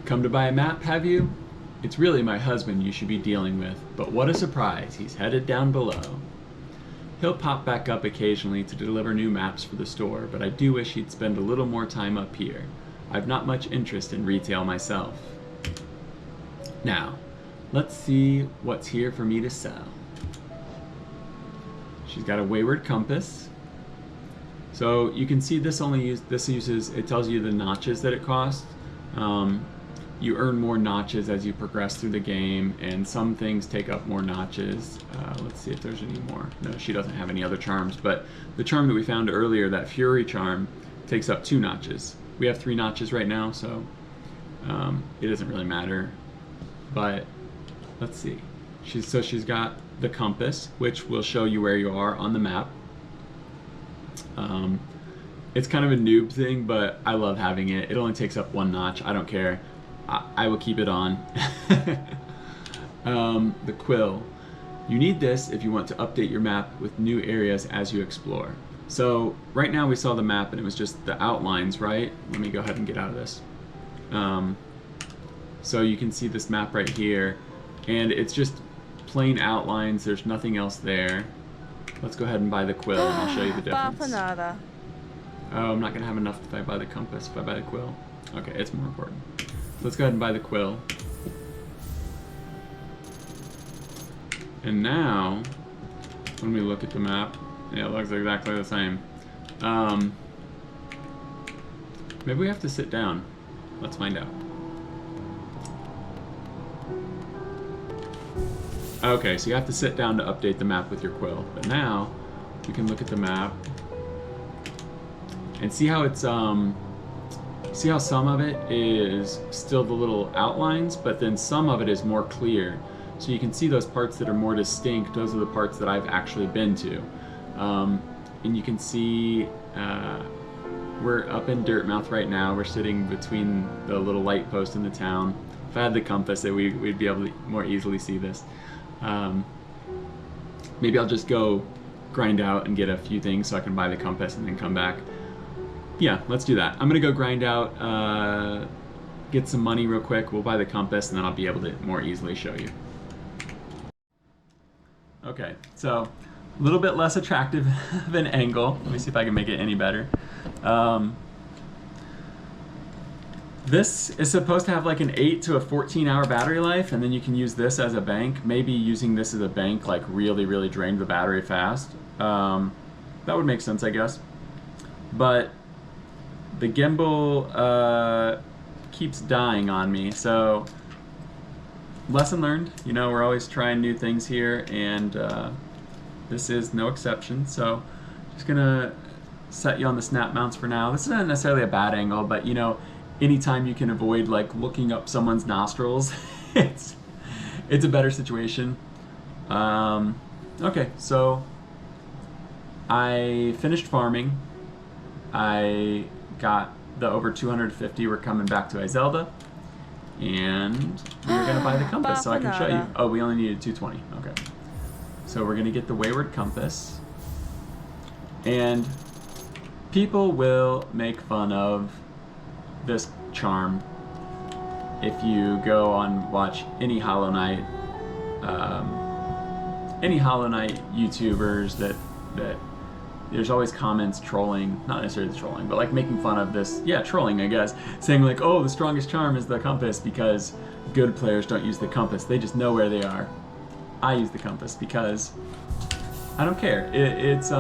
come to buy a map, have you? It's really my husband you should be dealing with, but what a surprise, he's headed down below. He'll pop back up occasionally to deliver new maps for the store, but I do wish he'd spend a little more time up here. I've not much interest in retail myself. Now, let's see what's here for me to sell. She's got a wayward compass. So you can see this uses, it tells you the notches that it costs. You earn more notches as you progress through the game, and some things take up more notches. Let's see if there's any more. No, she doesn't have any other charms, but the charm that we found earlier, that Fury charm, takes up 2 notches. We have 3 notches right now, so it doesn't really matter. But let's see. She's got the compass, which will show you where you are on the map. It's kind of a noob thing, but I love having it. It only takes up 1 notch. I don't care. I will keep it on. The quill. You need this if you want to update your map with new areas as you explore. So right now we saw the map and it was just the outlines, right? Let me go ahead and get out of this. So you can see this map right here, and it's just plain outlines. There's nothing else there. Let's go ahead and buy the quill and I'll show you the difference. Oh, I'm not going to have enough if I buy the compass, if I buy the quill. Okay, it's more important. Let's go ahead and buy the quill. And now, when we look at the map, yeah, it looks exactly the same. Maybe we have to sit down. Let's find out. Okay, so you have to sit down to update the map with your quill. But now, we can look at the map and see how it's, see how some of it is still the little outlines, but then some of it is more clear. So you can see those parts that are more distinct. Those are the parts that I've actually been to. And you can see we're up in Dirtmouth right now. We're sitting between the little light post in the town. If I had the compass, we'd be able to more easily see this. Maybe I'll just go grind out and get a few things so I can buy the compass and then come back. Yeah, let's do that. I'm gonna go grind out, get some money real quick. We'll buy the compass and then I'll be able to more easily show you. Okay, so a little bit less attractive of an angle. Let me see if I can make it any better. This is supposed to have like an 8 to a 14-hour battery life, and then you can use this as a bank. Maybe using this as a bank like really drained the battery fast. That would make sense, I guess. But the gimbal keeps dying on me, so lesson learned. You know, we're always trying new things here, and this is no exception. So just gonna set you on the snap mounts for now. This isn't necessarily a bad angle, but you know, anytime you can avoid like looking up someone's nostrils, it's a better situation. Okay, so I finished farming. I got the over 250. We're coming back to Izelda, and we're gonna buy the compass so I can show you. Oh, we only needed 220. Okay, so we're gonna get the wayward compass, and people will make fun of this charm if you go on watch any Hollow Knight YouTubers that there's always comments trolling, not necessarily trolling, but like making fun of this, yeah, trolling I guess, saying like, oh, the strongest charm is the compass because good players don't use the compass, they just know where they are. I use the compass because I don't care. It's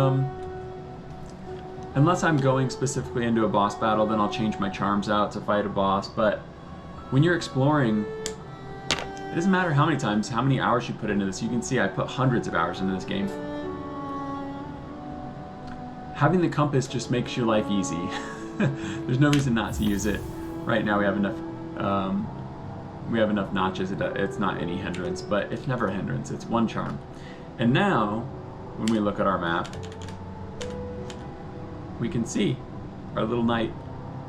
unless I'm going specifically into a boss battle, then I'll change my charms out to fight a boss. But when you're exploring, it doesn't matter how many hours you put into this. You can see I put hundreds of hours into this game. Having the compass just makes your life easy. There's no reason not to use it. Right now we have enough notches. It's not any hindrance, but it's never a hindrance. It's one charm. And now, when we look at our map, we can see our little knight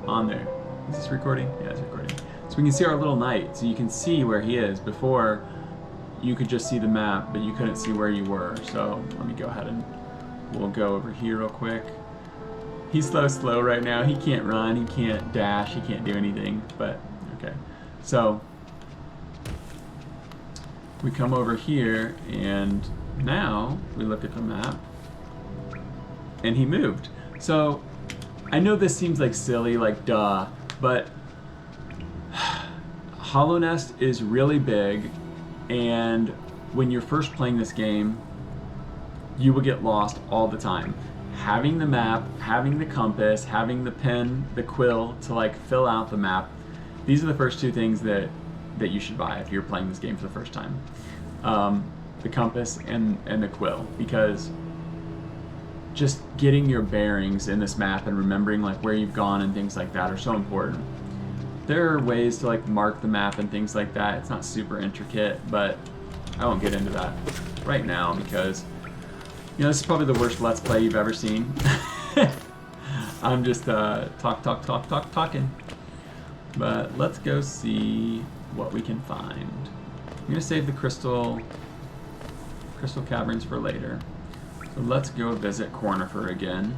on there. Is this recording? Yeah, it's recording. So we can see our little knight. So you can see where he is. Before, you could just see the map, but you couldn't see where you were. So let me go ahead and we'll go over here real quick. He's slow right now. He can't run, he can't dash, he can't do anything, but okay. So we come over here, and now we look at the map, and he moved. So I know this seems like silly, like duh, but Hallownest is really big, and when you're first playing this game, you will get lost all the time. Having the map, having the compass, having the pen, the quill to like fill out the map, these are the first two things that you should buy if you're playing this game for the first time. The compass and the quill, because just getting your bearings in this map and remembering like where you've gone and things like that are so important. There are ways to like mark the map and things like that. It's not super intricate, but I won't get into that right now because this is probably the worst Let's Play you've ever seen. I'm just talking. But let's go see what we can find. I'm gonna save the crystal caverns for later. So let's go visit Cornifer again.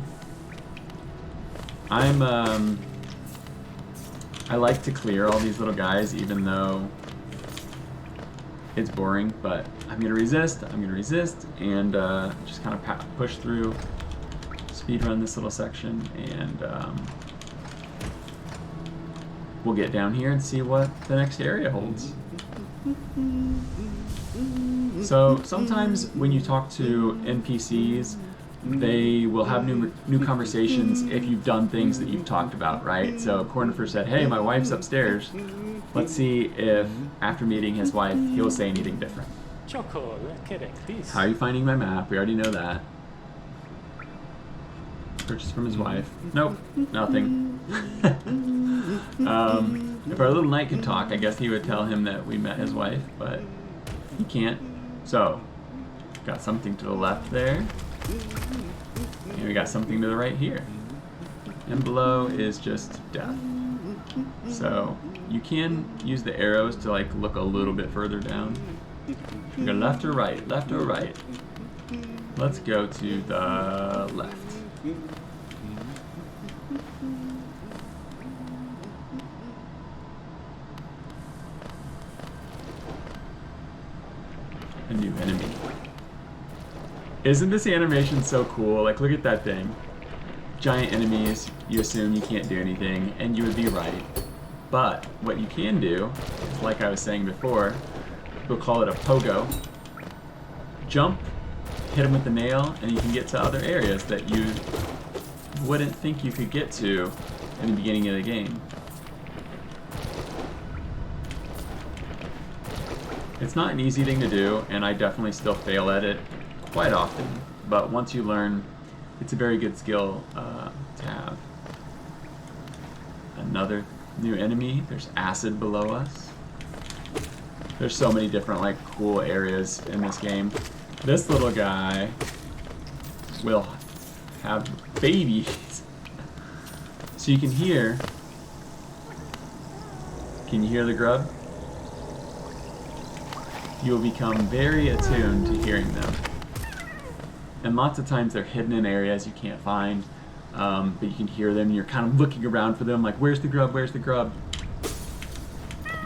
I like to clear all these little guys even though it's boring, but I'm gonna resist, and just kind of push through, speed run this little section, and we'll get down here and see what the next area holds. So sometimes when you talk to NPCs, they will have new conversations if you've done things that you've talked about, right? So Cornifer said, "Hey, my wife's upstairs." Let's see if after meeting his wife, he'll say anything different. How are you finding my map? We already know that. Purchase from his wife. Nope, nothing. If our little knight could talk, I guess he would tell him that we met his wife, but he can't. So, got something to the left there. And we got something to the right here. And below is just death. So, you can use the arrows to like look a little bit further down. We go left or right, left or right. Let's go to the left. A new enemy. Isn't this animation so cool? Like, look at that thing. Giant enemies, you assume you can't do anything, and you would be right. But what you can do, like I was saying before, we'll call it a pogo. Jump, hit him with the nail, and you can get to other areas that you wouldn't think you could get to in the beginning of the game. It's not an easy thing to do, and I definitely still fail at it quite often. But once you learn, it's a very good skill to have. Another new enemy. There's acid below us. There's so many different like cool areas in this game. This little guy will have babies. So you can hear. Can you hear the grub? You'll become very attuned to hearing them. And lots of times they're hidden in areas you can't find, but you can hear them and you're kind of looking around for them like, where's the grub, where's the grub?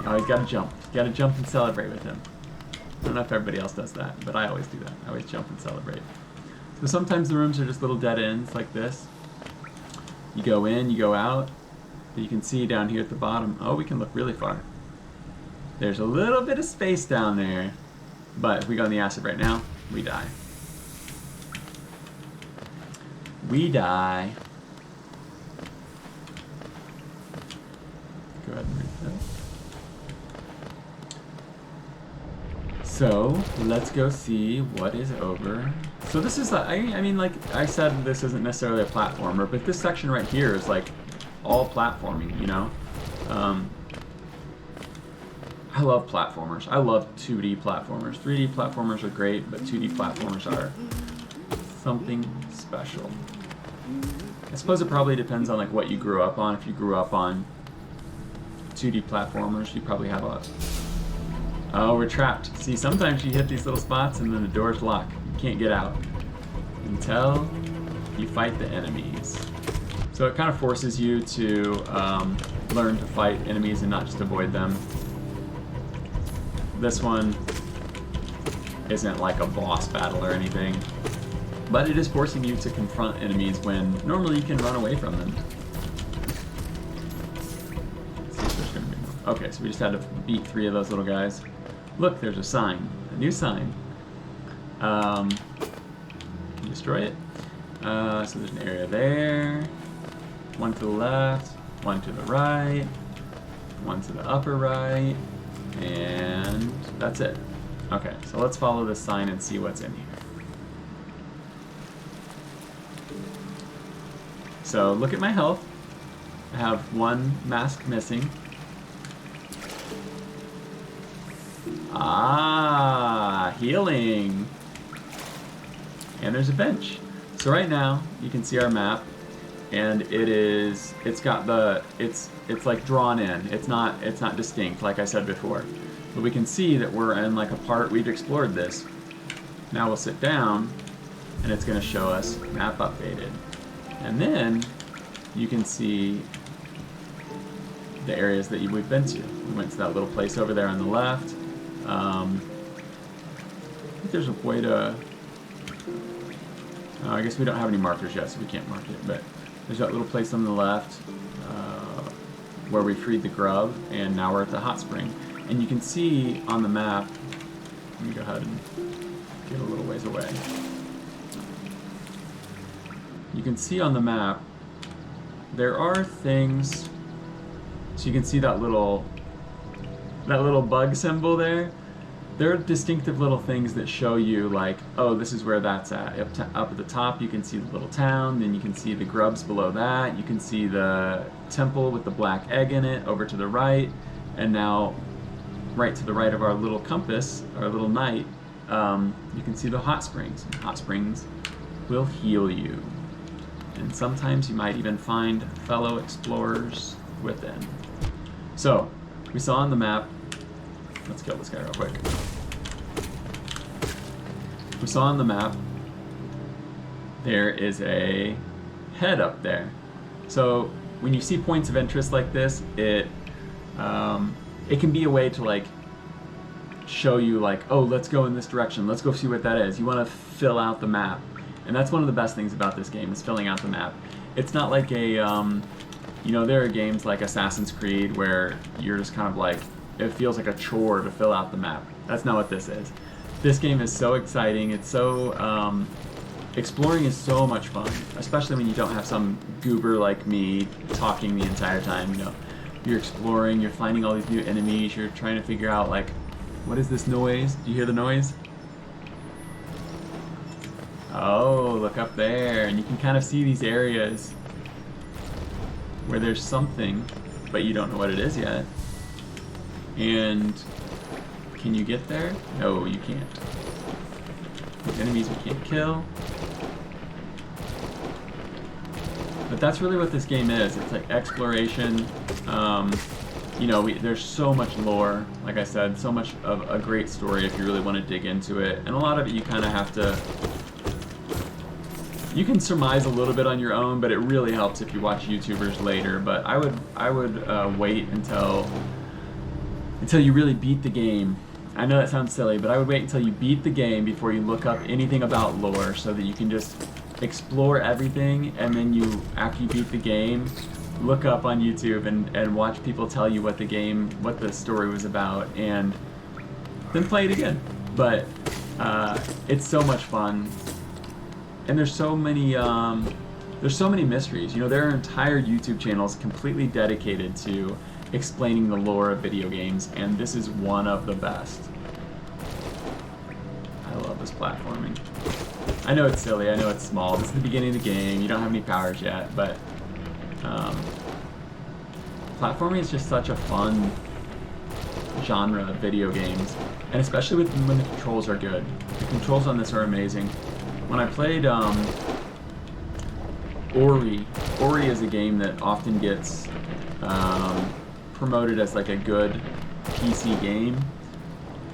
You always gotta jump. You gotta jump and celebrate with him. I don't know if everybody else does that, but I always do that. I always jump and celebrate. So sometimes the rooms are just little dead ends like this. You go in, you go out, but you can see down here at the bottom, oh, we can look really far. There's a little bit of space down there, but if we go in the acid right now, we die. We die. Go ahead and read that. So, let's go see what is over. So this is, I mean, like I said, this isn't necessarily a platformer, but this section right here is like all platforming, you know? I love platformers. I love 2D platformers. 3D platformers are great, but 2D platformers are something special. I suppose it probably depends on like what you grew up on. If you grew up on 2D platformers, you probably have a... Oh, we're trapped. See, sometimes you hit these little spots and then the doors lock. You can't get out until you fight the enemies. So it kind of forces you to learn to fight enemies and not just avoid them. This one, isn't like a boss battle or anything. But it is forcing you to confront enemies when normally you can run away from them. Let's see if there's gonna be more. Okay, so we just had to beat 3 of those little guys. Look, there's a sign. A new sign. Destroy it. So there's an area there. 1 to the left, 1 to the right, 1 to the upper right, and that's it. Okay, so let's follow this sign and see what's in here. So look at my health. I have 1 mask missing. Ah, healing. And there's a bench. So right now you can see our map, and it's like drawn in. It's not distinct like I said before. But we can see that we're in like a part we've explored this. Now we'll sit down and it's going to show us map updated. And then you can see the areas that we've been to. We went to that little place over there on the left. I think there's a way to... I guess we don't have any markers yet, so we can't mark it, but there's that little place on the left where we freed the grub, and now we're at the hot spring. And you can see on the map, let me go ahead and get a little ways away. You can see on the map, there are things, so you can see that little bug symbol there. There are distinctive little things that show you like, oh, this is where that's at. Up at the top you can see the little town, then you can see the grubs below that, you can see the temple with the black egg in it over to the right, and now right to the right of our little compass, our little knight, you can see the hot springs. And hot springs will heal you. And sometimes you might even find fellow explorers within. So, we saw on the map, let's kill this guy real quick. We saw on the map, there is a head up there. So, when you see points of interest like this, it can be a way to like show you like, oh, let's go in this direction, let's go see what that is. You want to fill out the map. And that's one of the best things about this game, is filling out the map. It's not like a, you know, there are games like Assassin's Creed where you're just kind of like, it feels like a chore to fill out the map. That's not what this is. This game is so exciting, it's so, exploring is so much fun, especially when you don't have some goober like me talking the entire time, you know. You're exploring, you're finding all these new enemies, you're trying to figure out like, what is this noise? Do you hear the noise? Oh, look up there, and you can kind of see these areas where there's something, but you don't know what it is yet. And can you get there? No, you can't. There's enemies we can't kill. But that's really what this game is. It's like exploration. You know, there's so much lore, like I said, so much of a great story if you really want to dig into it. And a lot of it you kind of have to... You can surmise a little bit on your own, but it really helps if you watch YouTubers later. But I would wait until you really beat the game. I know that sounds silly, but I would wait until you beat the game before you look up anything about lore, so that you can just explore everything, and then you, after you beat the game, look up on YouTube and watch people tell you what the story was about, and then play it again. But it's so much fun. And there's so many mysteries. You know, there are entire YouTube channels completely dedicated to explaining the lore of video games, and this is one of the best. I love this platforming. I know it's silly, I know it's small, this is the beginning of the game, you don't have any powers yet, but platforming is just such a fun genre of video games, and especially when the controls are good. The controls on this are amazing. When I played Ori is a game that often gets promoted as like a good PC game.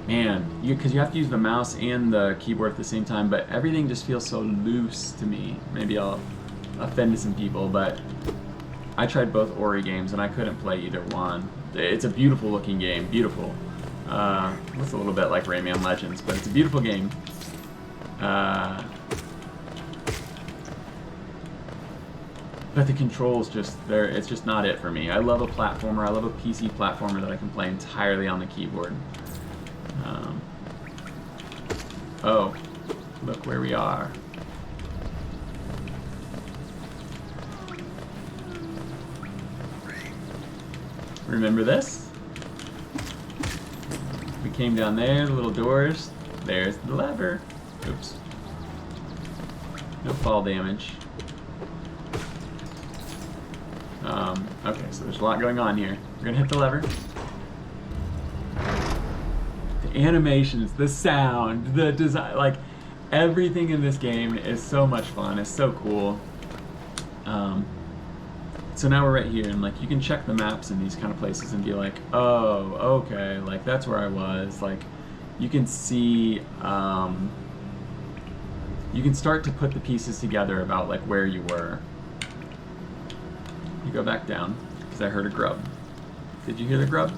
Man, because you have to use the mouse and the keyboard at the same time, but everything just feels so loose to me. Maybe I'll offend some people, but I tried both Ori games and I couldn't play either one. It's a beautiful looking game, beautiful. looks a little bit like Rayman Legends, but it's a beautiful game. But the controls it's just not it for me. I love a platformer. I love a PC platformer that I can play entirely on the keyboard. Oh, look where we are. Remember this? We came down there, the little doors. There's the lever. Oops. No fall damage. Okay, so there's a lot going on here. We're gonna hit the lever. The animations, the sound, the design, like everything in this game is so much fun. It's so cool. So now we're right here, and like you can check the maps in these kind of places and be like, oh, okay, like that's where I was. Like you can see, you can start to put the pieces together about like where you were. You go back down, because I heard a grub. Did you hear the grub?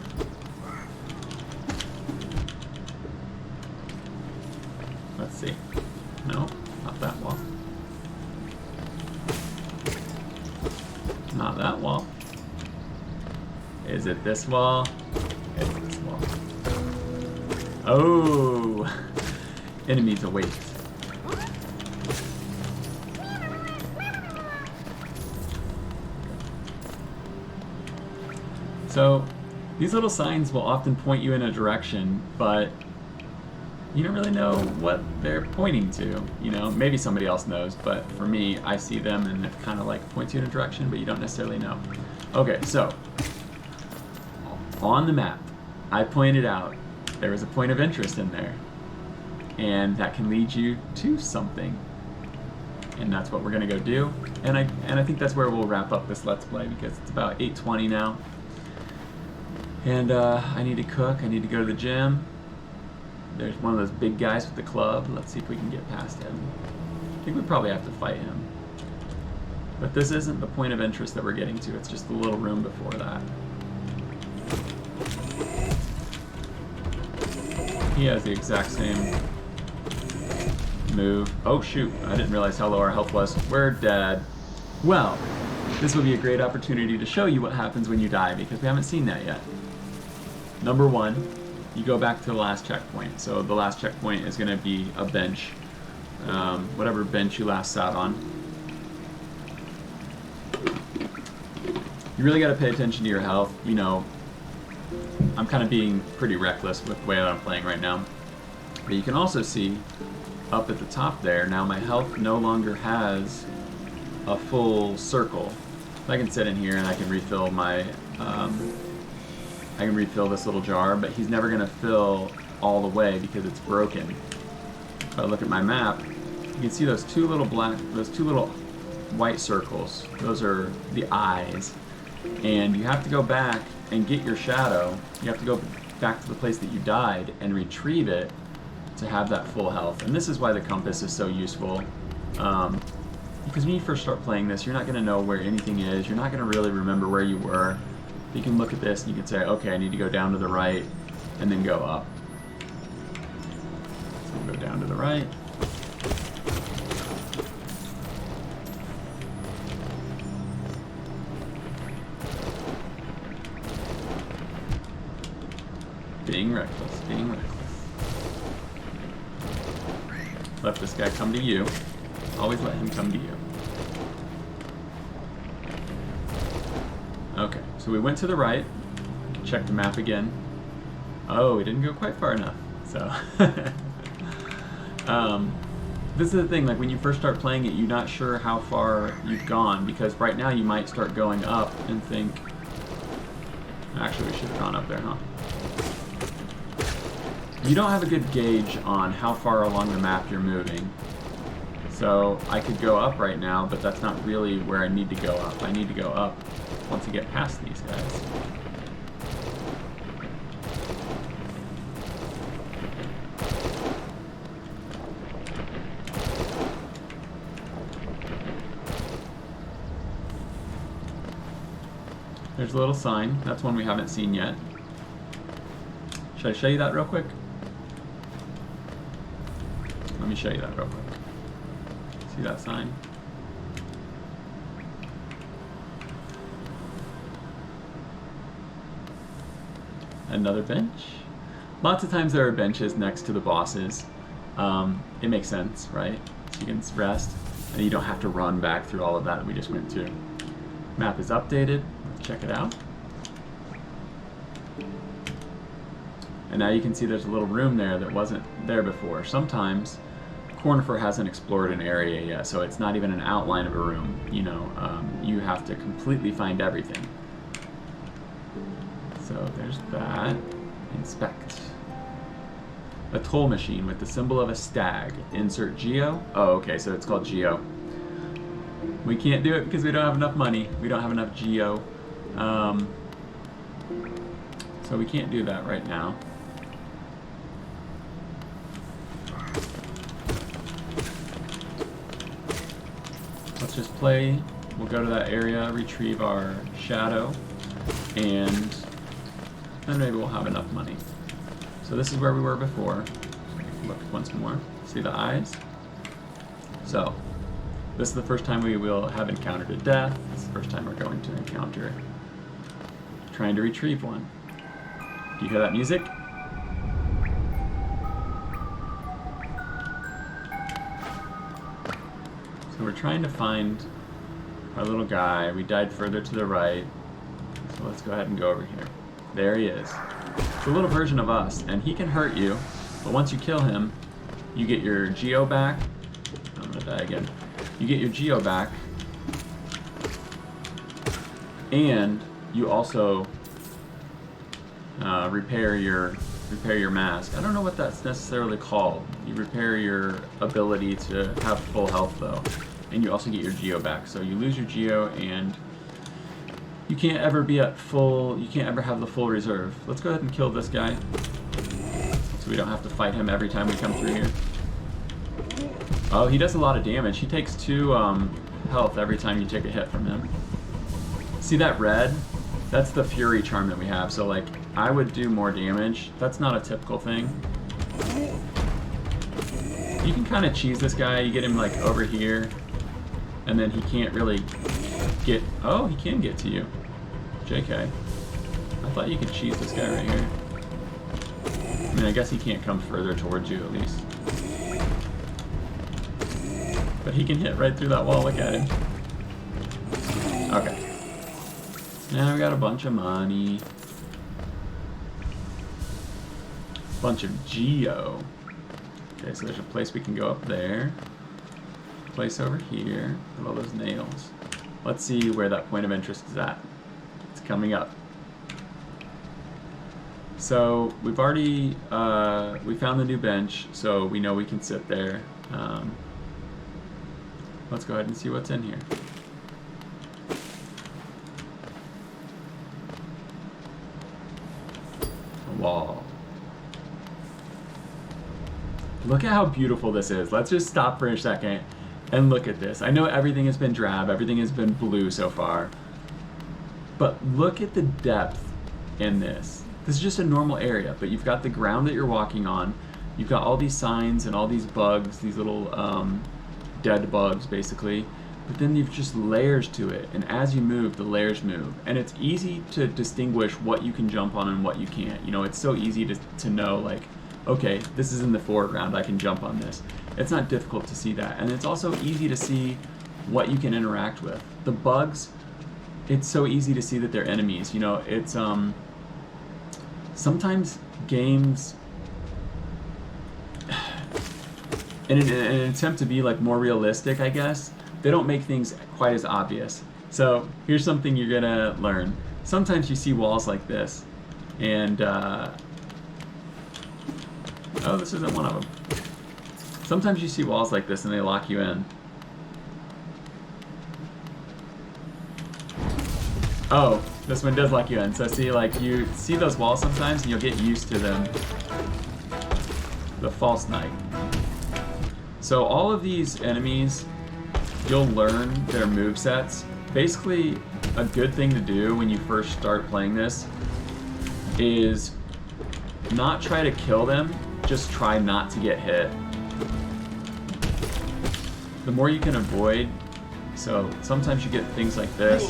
Let's see. No, not that wall. Not that wall. Is it this wall? It's this wall. Oh! Enemies await. So, these little signs will often point you in a direction, but you don't really know what they're pointing to. You know, maybe somebody else knows, but for me, I see them and it kind of like points you in a direction, but you don't necessarily know. Okay, so on the map, I pointed out there was a point of interest in there, and that can lead you to something, and that's what we're gonna go do. And I think that's where we'll wrap up this Let's Play, because it's about 8:20 now. And I need to cook, I need to go to the gym. There's one of those big guys with the club. Let's see if we can get past him. I think we probably have to fight him. But this isn't the point of interest that we're getting to, it's just the little room before that. He has the exact same move. Oh shoot, I didn't realize how low our health was. We're dead. Well, this will be a great opportunity to show you what happens when you die, because we haven't seen that yet. Number one, you go back to the last checkpoint. So the last checkpoint is going to be a bench, whatever bench you last sat on. You really got to pay attention to your health. You know, I'm kind of being pretty reckless with the way that I'm playing right now. But you can also see up at the top there, now my health no longer has a full circle. I can sit in here and I can refill my, I can refill this little jar, but he's never gonna fill all the way because it's broken. If I look at my map, you can see those two little white circles. Those are the eyes. And you have to go back and get your shadow. You have to go back to the place that you died and retrieve it to have that full health. And this is why the compass is so useful. Because when you first start playing this, you're not going to know where anything is. You're not going to really remember where you were. You can look at this and you can say, okay, I need to go down to the right and then go up. So we'll go down to the right. Being reckless, being reckless. Let this guy come to you. Always let him come to you. Okay, so we went to the right. Check the map again. Oh, we didn't go quite far enough. So, this is the thing, like when you first start playing it, you're not sure how far you've gone, because right now you might start going up and think, actually we should have gone up there, huh? You don't have a good gauge on how far along the map you're moving. So I could go up right now, but that's not really where I need to go up. I need to go up once you get past these guys. There's a little sign. That's one we haven't seen yet. Should I show you that real quick? Let me show you that real quick. See that sign? Another bench. Lots of times there are benches next to the bosses. It makes sense, right? So you can rest, and you don't have to run back through all of that we just went through. Map is updated. Let's check it out. And now you can see there's a little room there that wasn't there before. Sometimes Cornifer hasn't explored an area yet, so it's not even an outline of a room. You know, you have to completely find everything. So there's that. Inspect. A toll machine with the symbol of a stag. Insert geo. Oh, okay, so it's called geo. We can't do it because we don't have enough money. We don't have enough geo. So we can't do that right now. Let's just play. We'll go to that area, retrieve our shadow, and then maybe we'll have enough money. So this is where we were before. Look once more. See the eyes? So, this is the first time we will have encountered a death. This is the first time we're going to encounter trying to retrieve one. Do you hear that music? So we're trying to find our little guy. We died further to the right. So let's go ahead and go over here. There he is. It's a little version of us, and he can hurt you, but once you kill him, you get your geo back. I'm gonna die again. You get your geo back, and you also repair your mask. I don't know what that's necessarily called. You repair your ability to have full health though, and you also get your geo back. So you lose your geo, and you can't ever be at full. You can't ever have the full reserve. Let's go ahead and kill this guy, so we don't have to fight him every time we come through here. Oh, he does a lot of damage. He takes 2 health every time you take a hit from him. See that red? That's the Fury charm that we have. So like, I would do more damage. That's not a typical thing. You can kind of cheese this guy. You get him like over here, and then he can't really get. Oh, he can get to you. JK. I thought you could cheese this guy right here. I mean, I guess he can't come further towards you at least. But he can hit right through that wall. Look at him. Okay. Now we got a bunch of money. Bunch of geo. Okay, so there's a place we can go up there. Place over here with all those nails. Let's see where that point of interest is at. It's coming up. So we've already we found the new bench, so we know we can sit there. Let's go ahead and see what's in here. A wall. Look at how beautiful this is. Let's just stop for a second and look at this. I know everything has been drab, everything has been blue so far, but look at the depth in this. This is just a normal area, but you've got the ground that you're walking on. You've got all these signs and all these bugs, these little dead bugs basically, but then you've just layers to it, and as you move, the layers move, and it's easy to distinguish what you can jump on and what you can't. You know, it's so easy to know, like, okay, this is in the foreground, I can jump on this. It's not difficult to see that, and it's also easy to see what you can interact with. The bugs, it's so easy to see that they're enemies. You know, it's sometimes games, in an attempt to be like more realistic, I guess, they don't make things quite as obvious. So here's something you're gonna learn. Sometimes you see walls like this, and oh, this isn't one of them. Sometimes you see walls like this and they lock you in. Oh, this one does lock you in. So see, like, you see those walls sometimes and you'll get used to them. The False Knight. So all of these enemies, you'll learn their movesets. Basically, a good thing to do when you first start playing this is not try to kill them, just try not to get hit. The more you can avoid, so sometimes you get things like this,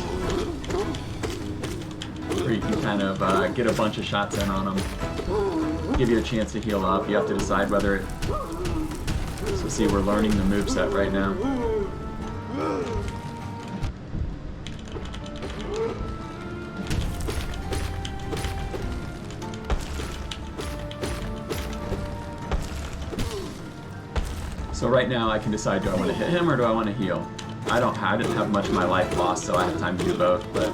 where you can kind of get a bunch of shots in on them, give you a chance to heal up. You have to decide whether it... So see, we're learning the moveset right now. So right now I can decide, do I want to hit him or do I want to heal? I didn't have much of my life lost, so I have time to do both, but...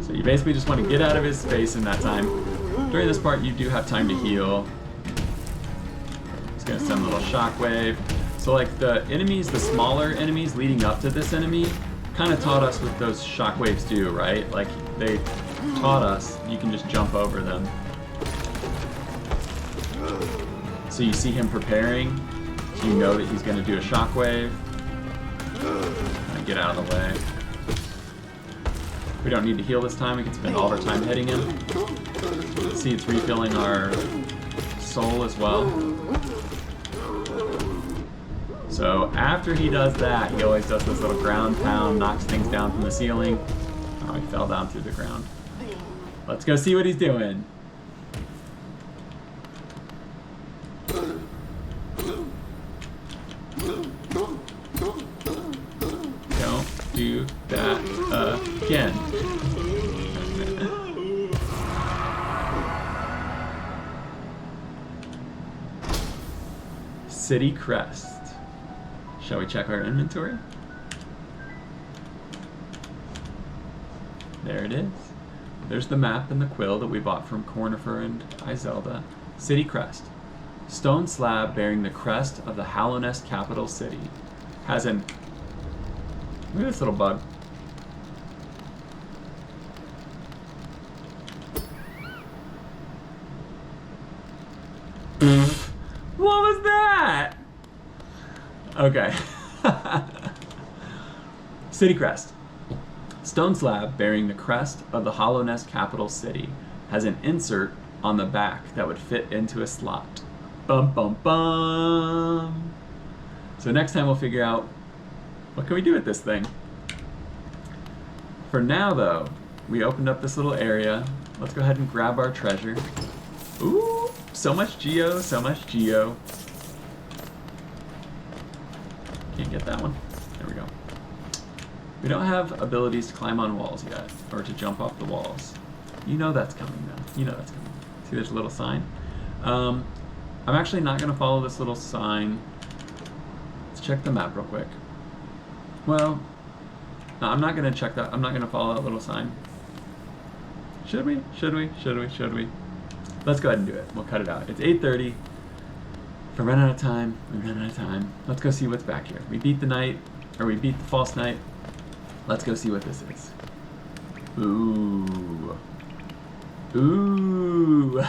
So you basically just want to get out of his space in that time. During this part you do have time to heal. Just gonna send a little shockwave. So like the enemies, the smaller enemies leading up to this enemy, kind of taught us what those shockwaves do, right? Like they taught us you can just jump over them. So you see him preparing, so you know that he's going to do a shockwave. Kind of get out of the way. We don't need to heal this time, we can spend all of our time hitting him. See, it's refilling our soul as well. So after he does that, he always does this little ground pound, knocks things down from the ceiling. Oh, he fell down through the ground. Let's go see what he's doing. Don't do that again. City Crest. Shall we check our inventory? There it is. There's the map and the quill that we bought from Cornifer and Izelda. City Crest. Stone slab bearing the crest of the Hallownest capital city. Has an... Look at this little bug. What was that? Okay. City Crest. Stone slab bearing the crest of the Hallownest capital city. Has an insert on the back that would fit into a slot. Bum bum bum. So next time we'll figure out what can we do with this thing. For now though, we opened up this little area. Let's go ahead and grab our treasure. Ooh, so much geo, so much geo. Can't get that one. There we go. We don't have abilities to climb on walls yet, or to jump off the walls. You know that's coming though. You know that's coming. See, there's a little sign. I'm actually not going to follow this little sign. Let's check the map real quick. Well, no, I'm not going to check that. I'm not going to follow that little sign. Should we? Should we? Should we? Should we? Let's go ahead and do it. We'll cut it out. It's 8:30. If we run out of time, we run out of time. Let's go see what's back here. We beat the knight, or we beat the false knight. Let's go see what this is. Ooh. Ooh.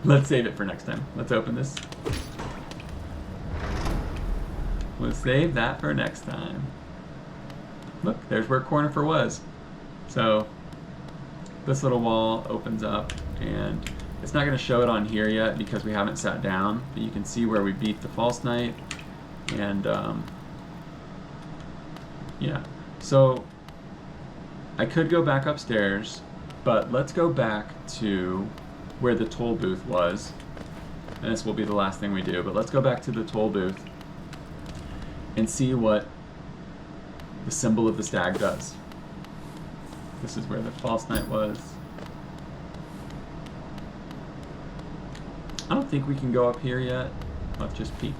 Let's save it for next time. Let's open this. We'll save that for next time. Look, there's where Cornifer was. So this little wall opens up, and it's not going to show it on here yet because we haven't sat down, but you can see where we beat the false knight. And yeah, so I could go back upstairs, but let's go back to where the toll booth was, and this will be the last thing we do, but let's go back to the toll booth and see what the symbol of the stag does. This is where the false knight was. I don't think we can go up here yet. Let's just peek.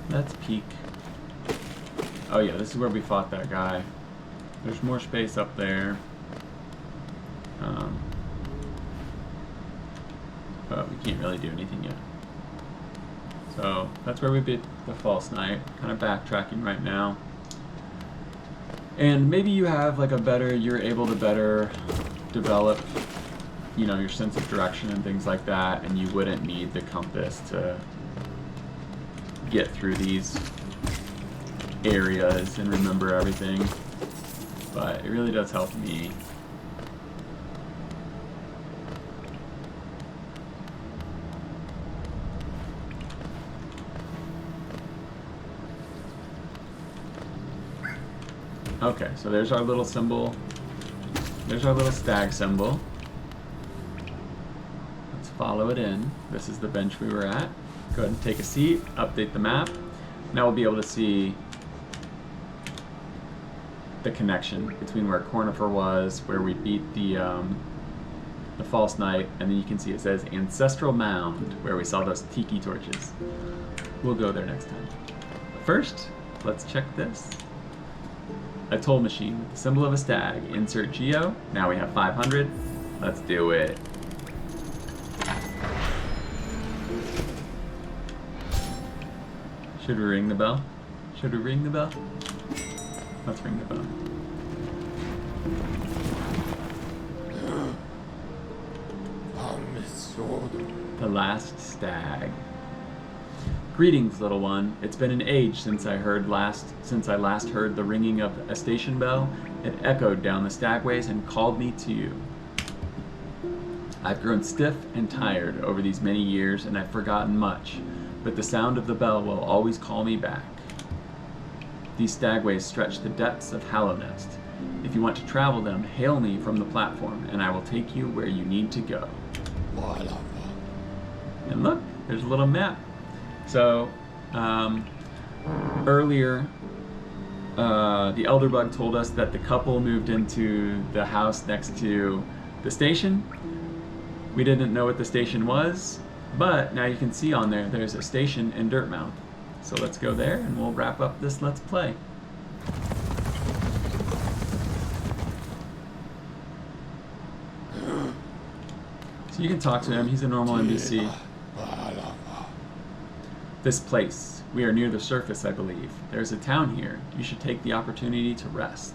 Let's peek. Oh yeah, this is where we fought that guy. There's more space up there. But we can't really do anything yet. So that's where we beat the false knight. Kind of backtracking right now. And maybe you have like you're able to better develop, you know, your sense of direction and things like that, and you wouldn't need the compass to get through these areas and remember everything. but it really does help me. Okay, so there's our little symbol. There's our little stag symbol. Let's follow it in. This is the bench we were at. Go ahead and take a seat, update the map. Now we'll be able to see the connection between where Cornifer was, where we beat the false knight, and then you can see it says Ancestral Mound, where we saw those tiki torches. We'll go there next time. First, let's check this. A toll machine, symbol of a stag. Insert geo. Now we have 500. Let's do it. Should we ring the bell? Should we ring the bell? Let's ring the bell. The last stag. Greetings, little one. It's been an age since I last heard the ringing of a station bell. It echoed down the stagways and called me to you. I've grown stiff and tired over these many years, and I've forgotten much, but the sound of the bell will always call me back. These stagways stretch the depths of Hallownest. If you want to travel them, hail me from the platform, and I will take you where you need to go. And look, there's a little map. So, earlier, the Elderbug told us that the couple moved into the house next to the station. We didn't know what the station was, but now you can see on there, there's a station in Dirtmouth. So let's go there and we'll wrap up this Let's Play. So you can talk to him, he's a normal NPC. This place. We are near the surface, I believe. There's a town here. You should take the opportunity to rest.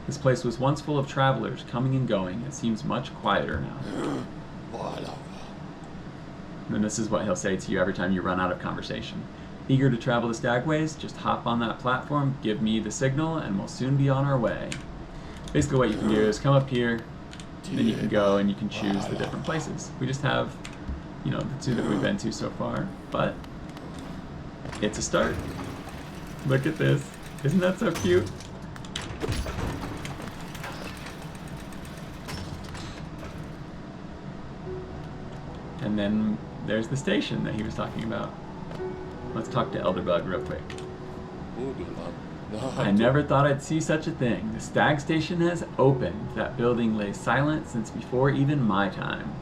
This place was once full of travelers coming and going. It seems much quieter now. And this is what he'll say to you every time you run out of conversation. Eager to travel the stagways? Just hop on that platform, give me the signal, and we'll soon be on our way. Basically what you can do is come up here, then you can go and you can choose the different places. We just have, you know, the two that we've been to so far, but it's a start. Look at this. Isn't that so cute? And then there's the station that he was talking about. Let's talk to Elderbug real quick. I never thought I'd see such a thing. The Stag Station has opened. That building lay silent since before even my time.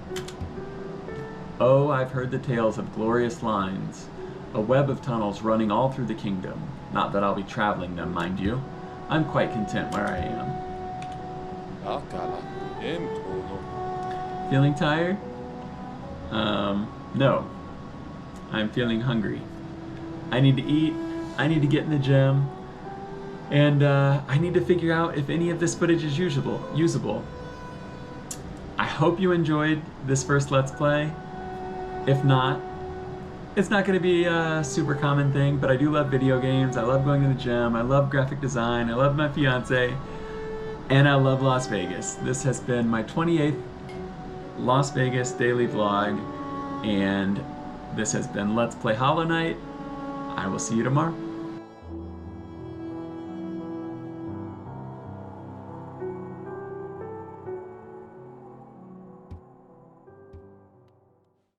Oh, I've heard the tales of glorious lines, a web of tunnels running all through the kingdom. Not that I'll be traveling them, mind you. I'm quite content where I am. Feeling tired? No. I'm feeling hungry. I need to eat, I need to get in the gym, and I need to figure out if any of this footage is usable. I hope you enjoyed this first Let's Play. If not, it's not going to be a super common thing, but I do love video games, I love going to the gym, I love graphic design, I love my fiance, and I love Las Vegas. This has been my 28th Las Vegas daily vlog, and this has been Let's Play Hollow Knight. I will see you tomorrow.